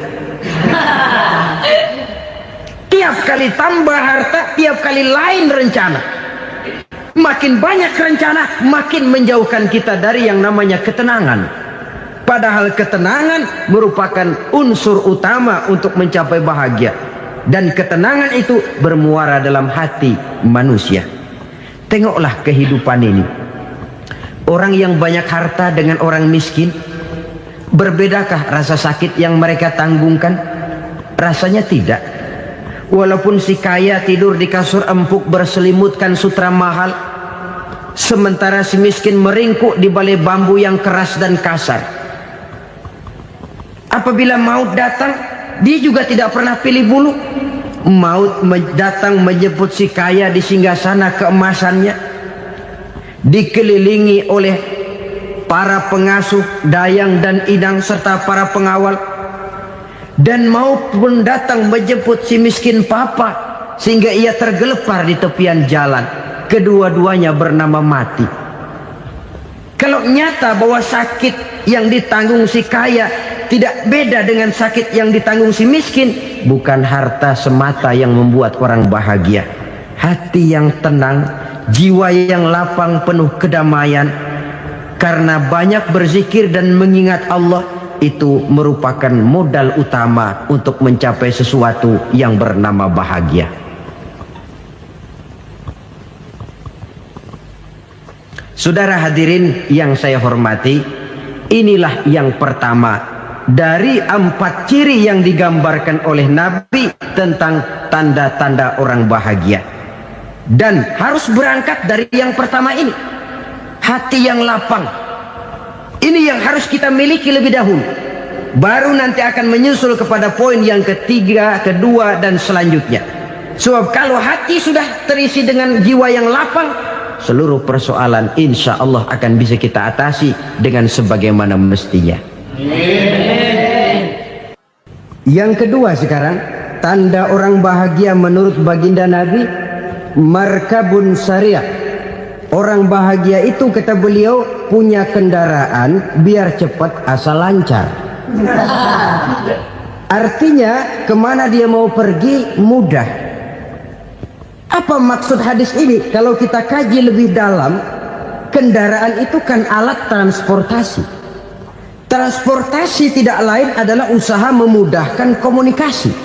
Tiap kali tambah harta, tiap kali lain rencana. Makin banyak rencana, makin menjauhkan kita dari yang namanya ketenangan. Padahal ketenangan merupakan unsur utama untuk mencapai bahagia. Dan ketenangan itu bermuara dalam hati manusia. Tengoklah kehidupan ini. Orang yang banyak harta dengan orang miskin, berbedakah rasa sakit yang mereka tanggungkan? Rasanya tidak. Walaupun si kaya tidur di kasur empuk berselimutkan sutra mahal, sementara si miskin meringkuk di balai bambu yang keras dan kasar. Apabila maut datang, dia juga tidak pernah pilih bulu. Maut datang menjemput si kaya di singgasana keemasannya, dikelilingi oleh para pengasuh, dayang dan idang serta para pengawal. Dan maut pun datang menjemput si miskin papa, sehingga ia tergelepar di tepian jalan. Kedua-duanya bernama mati. Kalau nyata bahwa sakit yang ditanggung si kaya tidak beda dengan sakit yang ditanggung si miskin. Bukan harta semata yang membuat orang bahagia. Hati yang tenang, jiwa yang lapang penuh kedamaian karena banyak berzikir dan mengingat Allah, itu merupakan modal utama untuk mencapai sesuatu yang bernama bahagia. Saudara hadirin yang saya hormati, inilah yang pertama dari 4 ciri yang digambarkan oleh Nabi tentang tanda-tanda orang bahagia. Dan harus berangkat dari yang pertama ini, hati yang lapang. Ini yang harus kita miliki lebih dahulu. Baru nanti akan menyusul kepada poin yang ketiga, kedua, dan selanjutnya. Sebab kalau hati sudah terisi dengan jiwa yang lapang, seluruh persoalan insya Allah akan bisa kita atasi dengan sebagaimana mestinya. Yang kedua sekarang, tanda orang bahagia menurut baginda Nabi, markabun syariah. Orang bahagia itu, kata beliau, punya kendaraan biar cepat asal lancar. Artinya kemana dia mau pergi mudah. Apa maksud hadis ini? Kalau kita kaji lebih dalam, kendaraan itu kan alat transportasi. Transportasi tidak lain adalah usaha memudahkan komunikasi.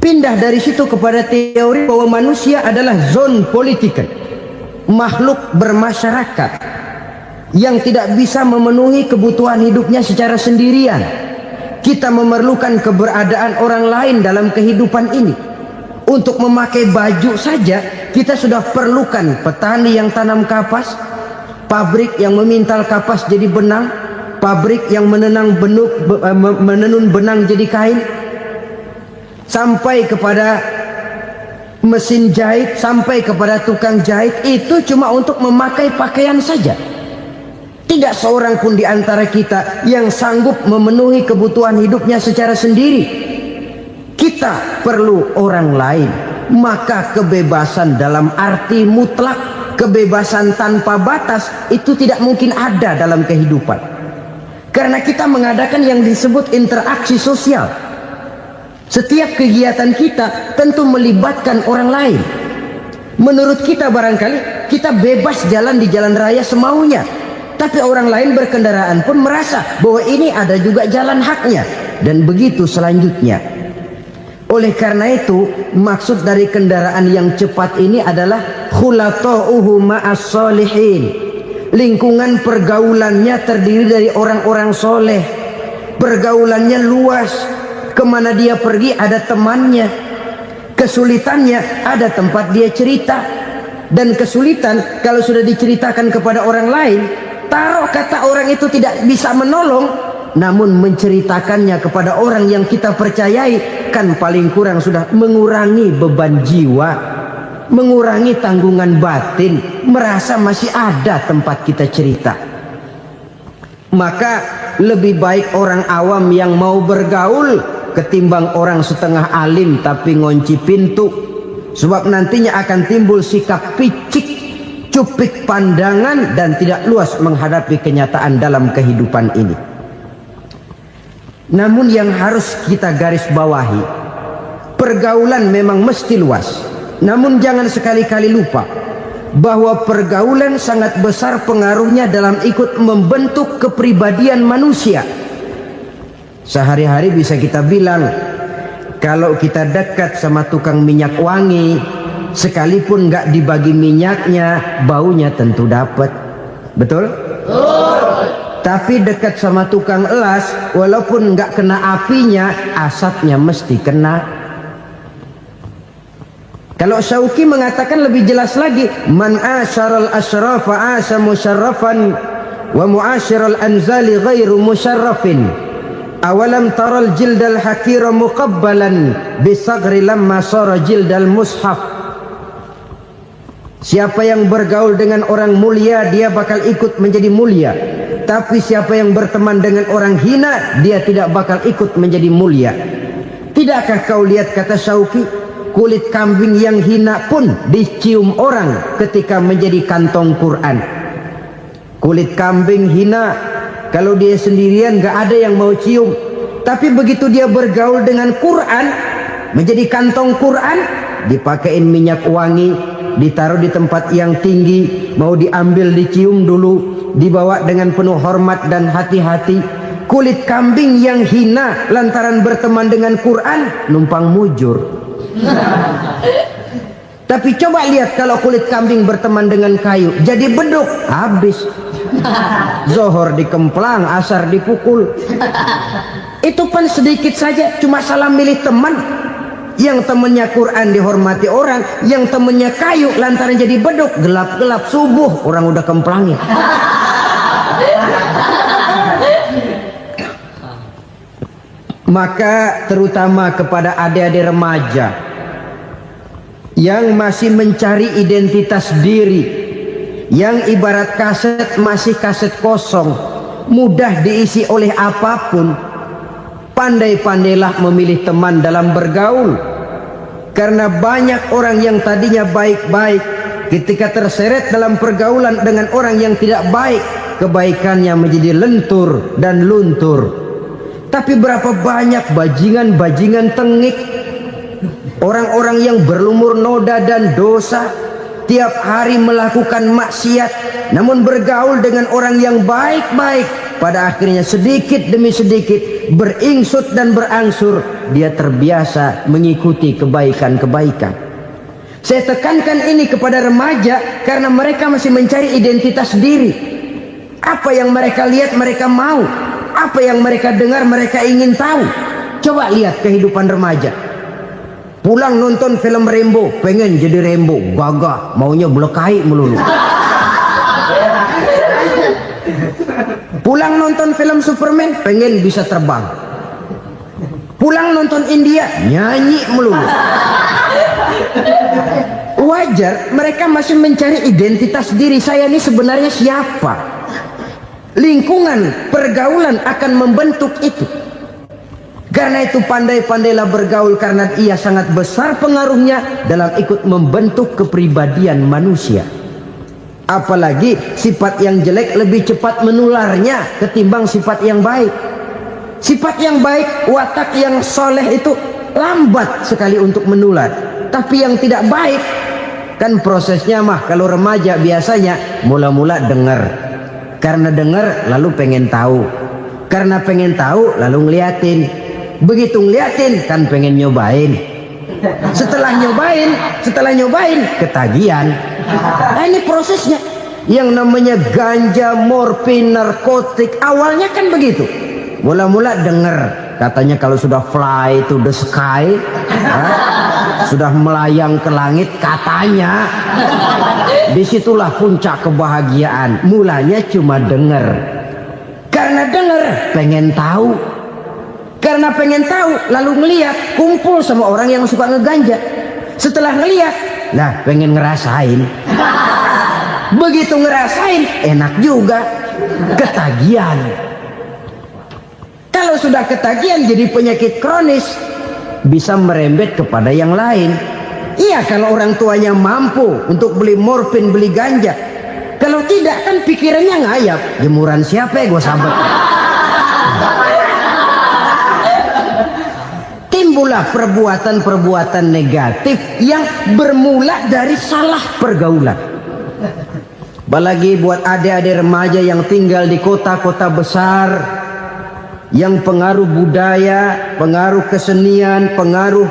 Pindah dari situ kepada teori bahwa manusia adalah zon political, makhluk bermasyarakat yang tidak bisa memenuhi kebutuhan hidupnya secara sendirian. Kita memerlukan keberadaan orang lain dalam kehidupan ini. Untuk memakai baju saja kita sudah perlukan petani yang tanam kapas, pabrik yang memintal kapas jadi benang, pabrik yang menenun benang jadi kain, sampai kepada mesin jahit, sampai kepada tukang jahit. Itu cuma untuk memakai pakaian saja. Tidak seorang pun di antara kita yang sanggup memenuhi kebutuhan hidupnya secara sendiri. Kita perlu orang lain. Maka kebebasan dalam arti mutlak, kebebasan tanpa batas, itu tidak mungkin ada dalam kehidupan. Karena kita mengadakan yang disebut interaksi sosial. Setiap kegiatan kita tentu melibatkan orang lain. Menurut kita barangkali kita bebas jalan di jalan raya semaunya, tapi orang lain berkendaraan pun merasa bahwa ini ada juga jalan haknya, dan begitu selanjutnya. Oleh karena itu, maksud dari kendaraan yang cepat ini adalah khulatuhu ma'as solihin. Lingkungan pergaulannya terdiri dari orang-orang soleh. Pergaulannya luas. Kemana dia pergi ada temannya. Kesulitannya ada tempat dia cerita. Dan kesulitan kalau sudah diceritakan kepada orang lain, taruh kata orang itu tidak bisa menolong, namun menceritakannya kepada orang yang kita percayai, kan paling kurang sudah mengurangi beban jiwa, mengurangi tanggungan batin, merasa masih ada tempat kita cerita. Maka lebih baik orang awam yang mau bergaul ketimbang orang setengah alim tapi ngunci pintu. Sebab nantinya akan timbul sikap picik, cupik pandangan, dan tidak luas menghadapi kenyataan dalam kehidupan ini. Namun yang harus kita garis bawahi, pergaulan memang mesti luas. Namun jangan sekali-kali lupa bahwa pergaulan sangat besar pengaruhnya dalam ikut membentuk kepribadian manusia. Sehari-hari bisa kita bilang, kalau kita dekat sama tukang minyak wangi, sekalipun nggak dibagi minyaknya, baunya tentu dapat. Betul? Tapi dekat sama tukang elas, walaupun nggak kena apinya, asapnya mesti kena. Kalau Syauqi mengatakan lebih jelas lagi, man asyaral asrafa asa musyarrafan wa muasyiral anzali ghairu musyarrafin. Awalam taral jildal hakira muqabbalan bisagri lamma sara jildal mushaf. Siapa yang bergaul dengan orang mulia, dia bakal ikut menjadi mulia. Tapi siapa yang berteman dengan orang hina, dia tidak bakal ikut menjadi mulia. Tidakkah kau lihat, kata Syauqi, kulit kambing yang hina pun dicium orang ketika menjadi kantong Quran. Kulit kambing hina Kalau dia sendirian gak ada yang mau cium. Tapi begitu dia bergaul dengan Quran, menjadi kantong Quran, dipakein minyak wangi, ditaruh di tempat yang tinggi, mau diambil dicium dulu, dibawa dengan penuh hormat dan hati-hati. Kulit kambing yang hina lantaran berteman dengan Quran numpang mujur. Tapi coba lihat kalau kulit kambing berteman dengan kayu, jadi beduk, habis. Zohor dikemplang, asar dipukul. Itu pun sedikit saja, cuma salah milih teman. Yang temannya Quran dihormati orang, yang temannya kayu lantaran jadi beduk, gelap-gelap subuh orang udah kemplangin. Maka terutama kepada adik-adik remaja yang masih mencari identitas diri, yang ibarat kaset masih kaset kosong, mudah diisi oleh apapun, pandai-pandailah memilih teman dalam bergaul. Karena banyak orang yang tadinya baik-baik, ketika terseret dalam pergaulan dengan orang yang tidak baik, kebaikannya menjadi lentur dan luntur. Tapi berapa banyak bajingan-bajingan tengik, orang-orang yang berlumur noda dan dosa, tiap hari melakukan maksiat, namun bergaul dengan orang yang baik-baik, pada akhirnya sedikit demi sedikit beringsut dan berangsur dia terbiasa mengikuti kebaikan-kebaikan. Saya tekankan ini kepada remaja karena mereka masih mencari identitas diri. Apa yang mereka lihat mereka mau, apa yang mereka dengar mereka ingin tahu. Coba lihat kehidupan remaja. Pulang nonton film Rambo, pengen jadi Rambo, gagah, maunya belekai melulu. Pulang nonton film Superman, pengen bisa terbang. Pulang nonton India, nyanyi melulu. Wajar, mereka masih mencari identitas diri. Saya ini sebenarnya siapa? Lingkungan pergaulan akan membentuk itu. Karena itu pandai-pandailah bergaul, karena ia sangat besar pengaruhnya dalam ikut membentuk kepribadian manusia. Apalagi sifat yang jelek lebih cepat menularnya ketimbang sifat yang baik. Sifat yang baik, watak yang soleh itu lambat sekali untuk menular. Tapi yang tidak baik, kan prosesnya mah kalau remaja biasanya mula-mula dengar. Karena dengar lalu pengen tahu. Karena pengen tahu lalu ngeliatin. Begitu ngeliatin kan pengen nyobain. Setelah nyobain ketagihan. Nah, ini prosesnya. Yang namanya ganja, morfin, narkotik awalnya kan begitu. Mula-mula dengar katanya kalau sudah fly to the sky, sudah melayang ke langit katanya, disitulah puncak kebahagiaan. Mulanya cuma dengar. Karena dengar pengen tahu. Karena pengen tahu lalu ngeliat, kumpul sama orang yang suka ngeganja. Setelah ngeliat, nah pengen ngerasain. Begitu ngerasain enak juga, ketagihan. Kalau sudah ketagihan jadi penyakit kronis, bisa merembet kepada yang lain. Iya, kalau orang tuanya mampu untuk beli morfin, beli ganja. Kalau tidak kan pikirannya ngayap, jemuran siapa ya gue sahabat. Timbullah perbuatan-perbuatan negatif yang bermula dari salah pergaulan. Apalagi buat adik-adik remaja yang tinggal di kota-kota besar, yang pengaruh budaya, pengaruh kesenian, pengaruh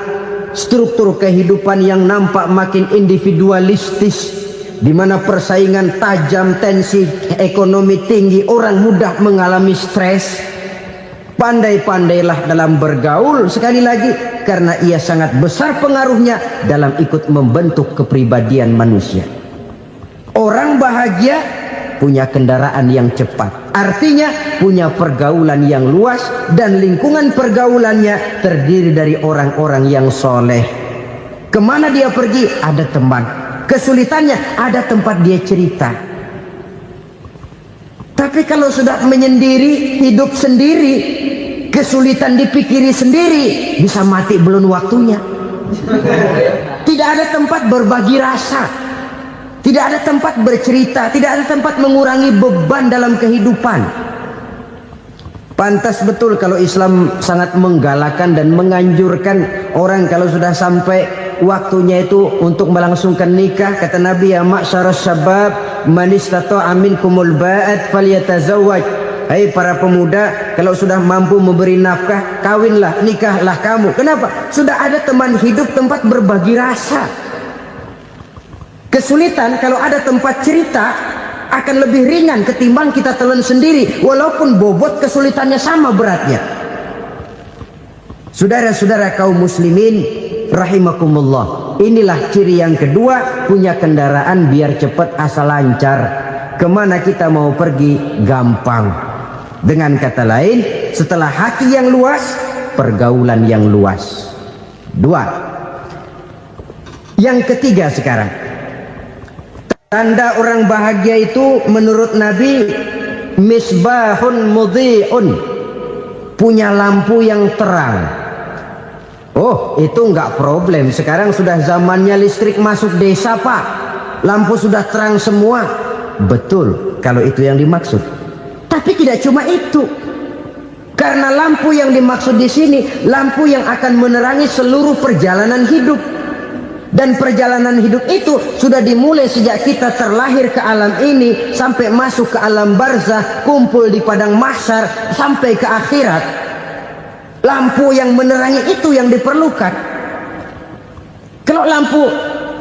struktur kehidupan yang nampak makin individualistis, di mana persaingan tajam, tensi ekonomi tinggi, orang mudah mengalami stres. Pandai-pandailah dalam bergaul, sekali lagi, karena ia sangat besar pengaruhnya dalam ikut membentuk kepribadian manusia. Orang bahagia punya kendaraan yang cepat, artinya punya pergaulan yang luas, dan lingkungan pergaulannya terdiri dari orang-orang yang soleh. Kemana dia pergi ada teman, kesulitannya ada tempat dia cerita. Tapi kalau sudah menyendiri, hidup sendiri, kesulitan dipikiri sendiri, bisa mati belum waktunya. Tidak ada tempat berbagi rasa, tidak ada tempat bercerita, tidak ada tempat mengurangi beban dalam kehidupan. Pantas betul kalau Islam sangat menggalakkan dan menganjurkan orang kalau sudah sampai waktunya itu untuk melangsungkan nikah. Kata Nabi, ya ma'syaras syabab man istata'a minkumul ba'at falyatazawwaj. Hai para pemuda, kalau sudah mampu memberi nafkah, kawinlah, nikahlah kamu. Kenapa? Sudah ada teman hidup, tempat berbagi rasa. Kesulitan kalau ada tempat cerita akan lebih ringan ketimbang kita telan sendiri, walaupun bobot kesulitannya sama beratnya. Saudara-saudara kaum muslimin rahimakumullah, inilah ciri yang kedua, punya kendaraan biar cepat asal lancar. Kemana kita mau pergi gampang. Dengan kata lain, setelah hati yang luas, pergaulan yang luas. Dua. Yang ketiga sekarang, tanda orang bahagia itu menurut Nabi, misbahun mudhi'un, punya lampu yang terang. Oh, itu enggak problem. Sekarang sudah zamannya listrik masuk desa, Pak. Lampu sudah terang semua. Betul, kalau itu yang dimaksud. Tapi tidak cuma itu. Karena lampu yang dimaksud di sini, lampu yang akan menerangi seluruh perjalanan hidup. Dan perjalanan hidup itu sudah dimulai sejak kita terlahir ke alam ini sampai masuk ke alam barzah, kumpul di padang mahsyar sampai ke akhirat. Lampu yang menerangi itu yang diperlukan. Kalau lampu,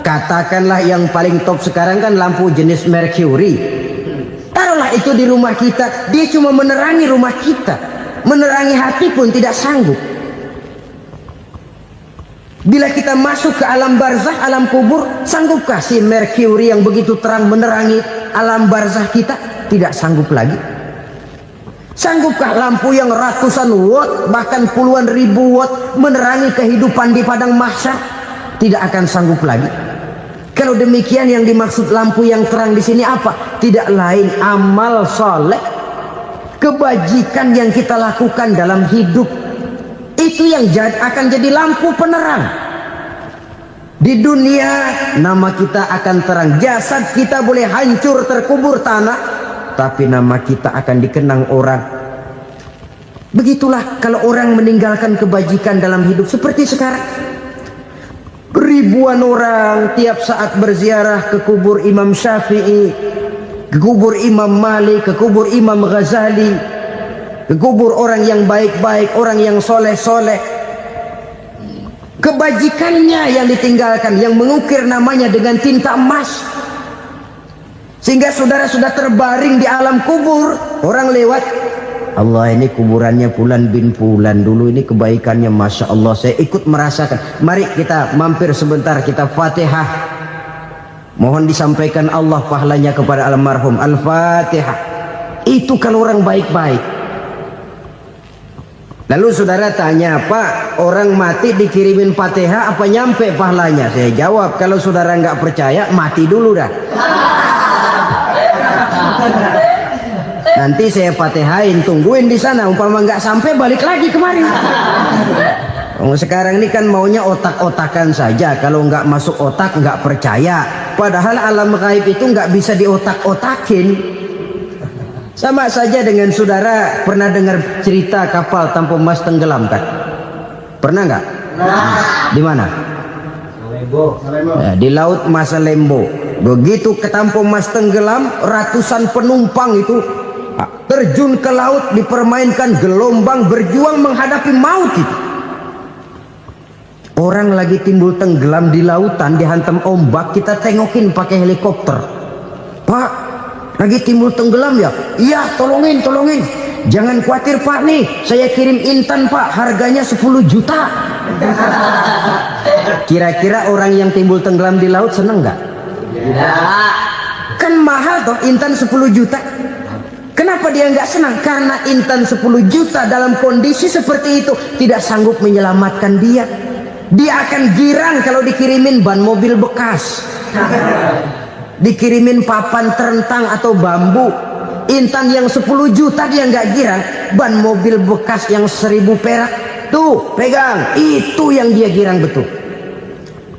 katakanlah yang paling top sekarang kan lampu jenis Mercury. Taruhlah itu di rumah kita, dia cuma menerangi rumah kita, menerangi hati pun tidak sanggup. Bila kita masuk ke alam barzah, alam kubur, sanggupkah si Mercury yang begitu terang menerangi alam barzah kita? Tidak sanggup lagi. Sanggupkah lampu yang ratusan watt, bahkan puluhan ribu watt menerangi kehidupan di padang mahsyar? Tidak akan sanggup lagi. Kalau demikian, yang dimaksud lampu yang terang di sini apa? Tidak lain amal soleh, kebajikan yang kita lakukan dalam hidup. Itu yang akan jadi lampu penerang. Di dunia nama kita akan terang, jasad kita boleh hancur terkubur tanah, tapi nama kita akan dikenang orang. Begitulah kalau orang meninggalkan kebajikan dalam hidup seperti sekarang. Ribuan orang tiap saat berziarah ke kubur Imam Syafi'i, ke kubur Imam Malik, ke kubur Imam Ghazali, ke kubur orang yang baik-baik, orang yang soleh-soleh. Kebajikannya yang ditinggalkan, yang mengukir namanya dengan tinta emas. Sehingga saudara sudah terbaring di alam kubur, orang lewat, Allah, ini kuburannya Fulan bin Fulan, dulu ini kebaikannya Masya Allah, saya ikut merasakan. Mari kita mampir sebentar, kita Fatihah, mohon disampaikan Allah pahalanya kepada almarhum. Al-Fatihah. Itu kalau orang baik-baik. Lalu saudara tanya, Pak, orang mati dikirimin Fatihah apa nyampe pahalanya? Saya jawab, kalau saudara nggak percaya, mati dulu dah. Nanti saya Fatihain, tungguin di sana. Umpama nggak sampai, balik lagi kemari. Sekarang ini kan maunya otak-otakan saja. Kalau nggak masuk otak, nggak percaya. Padahal alam gaib itu nggak bisa diotak-otakin. Sama saja dengan saudara pernah dengar cerita kapal tanpa emas tenggelam kan? Pernah nggak? Di mana? Ya, di laut Masalembo. Begitu ke tanpa emas tenggelam, ratusan penumpang itu terjun ke laut, dipermainkan gelombang, berjuang menghadapi maut itu. Orang lagi timbul tenggelam di lautan, dihantam ombak, kita tengokin pakai helikopter. Pak, lagi timbul tenggelam ya? Iya, tolongin. Jangan khawatir Pak, nih saya kirim intan Pak, harganya 10 juta. Kira-kira orang yang timbul tenggelam di laut seneng nggak? Tidak. Kan mahal toh intan 10 juta. Kenapa dia nggak senang? Karena intan 10 juta dalam kondisi seperti itu tidak sanggup menyelamatkan dia. Dia akan girang kalau dikirimin ban mobil bekas, dikirimin papan terentang atau bambu. Intan yang 10 juta dia nggak girang. Ban mobil bekas yang 1000 perak, tuh pegang, itu yang dia girang betul.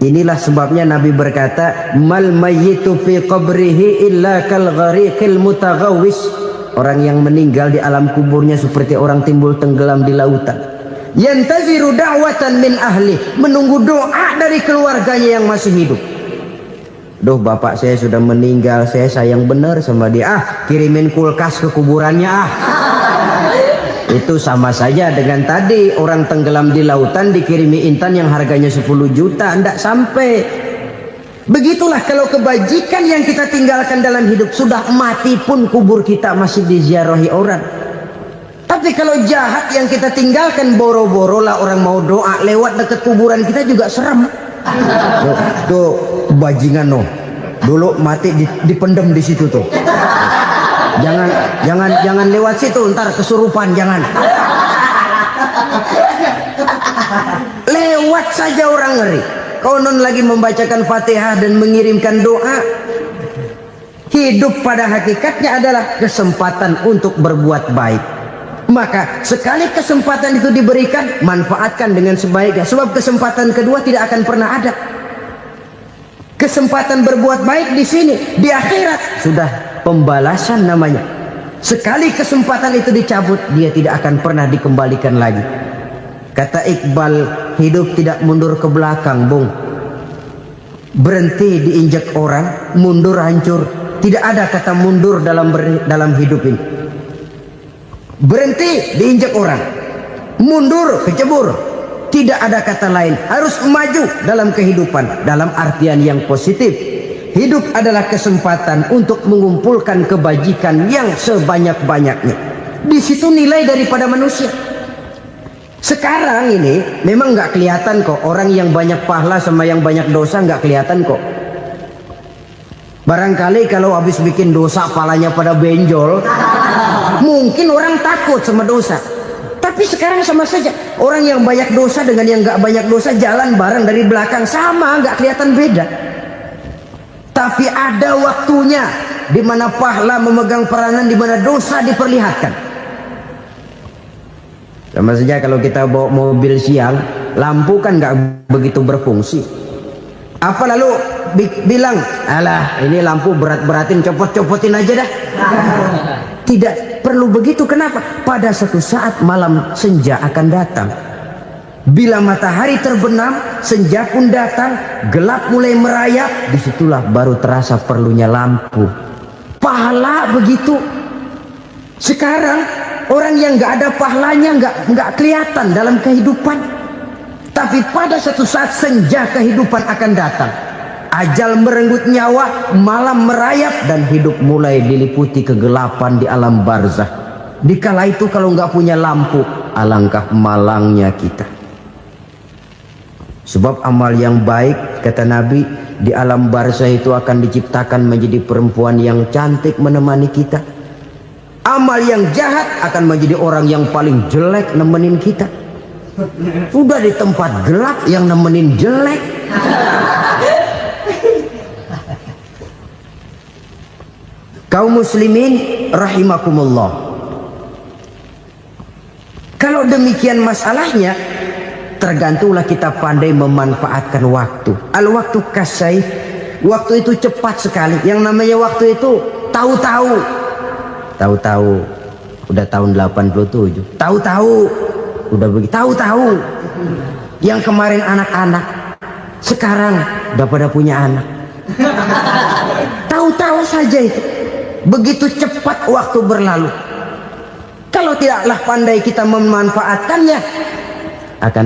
Inilah sebabnya Nabi berkata, mal mayyitu fi qabrihi illa kal ghariqil mutaghawwis. orang yang meninggal di alam kuburnya seperti orang timbul tenggelam di lautan. Yantaziru da'watan min ahli, menunggu doa dari keluarganya yang masih hidup. Duh, bapak saya sudah meninggal, saya sayang bener sama dia. Kirimin kulkas ke kuburannya Itu sama saja dengan tadi orang tenggelam di lautan dikirimi intan yang harganya 10 juta, ndak sampai. Begitulah kalau kebajikan yang kita tinggalkan dalam hidup, sudah mati pun kubur kita masih diziarahi orang. Tapi kalau jahat yang kita tinggalkan, boro-boro lah orang mau doa lewat dekat kuburan kita juga serem. Tuh bajingan dulu mati dipendem di situ tuh. Jangan lewat situ, ntar kesurupan, jangan. Lewat saja orang ngeri. Konon lagi membacakan Fatihah dan mengirimkan doa. Hidup pada hakikatnya adalah kesempatan untuk berbuat baik. Maka sekali kesempatan itu diberikan, manfaatkan dengan sebaiknya. Sebab kesempatan kedua tidak akan pernah ada. Kesempatan berbuat baik di sini, di akhirat sudah pembalasan namanya. Sekali kesempatan itu dicabut, dia tidak akan pernah dikembalikan lagi. Kata Iqbal, hidup tidak mundur ke belakang, Bung. Berhenti diinjak orang, mundur hancur. Tidak ada kata mundur dalam hidup ini. Berhenti diinjak orang, mundur kecebur. Tidak ada kata lain, harus maju dalam kehidupan dalam artian yang positif. Hidup adalah kesempatan untuk mengumpulkan kebajikan yang sebanyak-banyaknya. Di situ nilai daripada manusia. Sekarang ini memang nggak kelihatan kok, orang yang banyak pahala sama yang banyak dosa nggak kelihatan kok. Barangkali kalau habis bikin dosa palanya pada benjol, mungkin orang takut sama dosa. Tapi sekarang sama saja, orang yang banyak dosa dengan yang nggak banyak dosa jalan bareng dari belakang, sama, nggak kelihatan beda. Tapi ada waktunya di mana pahala memegang peranan, di mana dosa diperlihatkan. Sama saja kalau kita bawa mobil siang, lampu kan nggak begitu berfungsi. Apa lalu bilang, alah ini lampu berat-beratin, copot-copotin aja dah. Tidak perlu begitu. Kenapa? Pada suatu saat malam senja akan datang. Bila matahari terbenam, senja pun datang, gelap mulai merayap, disitulah baru terasa perlunya lampu. Pahala begitu. Sekarang orang yang nggak ada pahalanya nggak kelihatan dalam kehidupan. Tapi pada suatu saat senja kehidupan akan datang. Ajal merenggut nyawa, malam merayap, dan hidup mulai diliputi kegelapan di alam barzah. Dikala itu kalau nggak punya lampu, alangkah malangnya kita. Sebab amal yang baik, kata Nabi, di alam barzah itu akan diciptakan menjadi perempuan yang cantik menemani kita. Amal yang jahat akan menjadi orang yang paling jelek nemenin kita. Sudah di tempat gelap yang nemenin jelek. Kaum muslimin rahimakumullah. Kalau demikian masalahnya, tergantunglah kita pandai memanfaatkan waktu. Al-waktu kasaif, waktu itu cepat sekali. Yang namanya waktu itu tahu-tahu. Tahu-tahu udah tahun 87. Tahu-tahu udah begitu. Tahu-tahu yang kemarin anak-anak, sekarang udah pada punya anak. Tahu-tahu saja itu. Begitu cepat waktu berlalu. Kalau tidaklah pandai kita memanfaatkannya, akan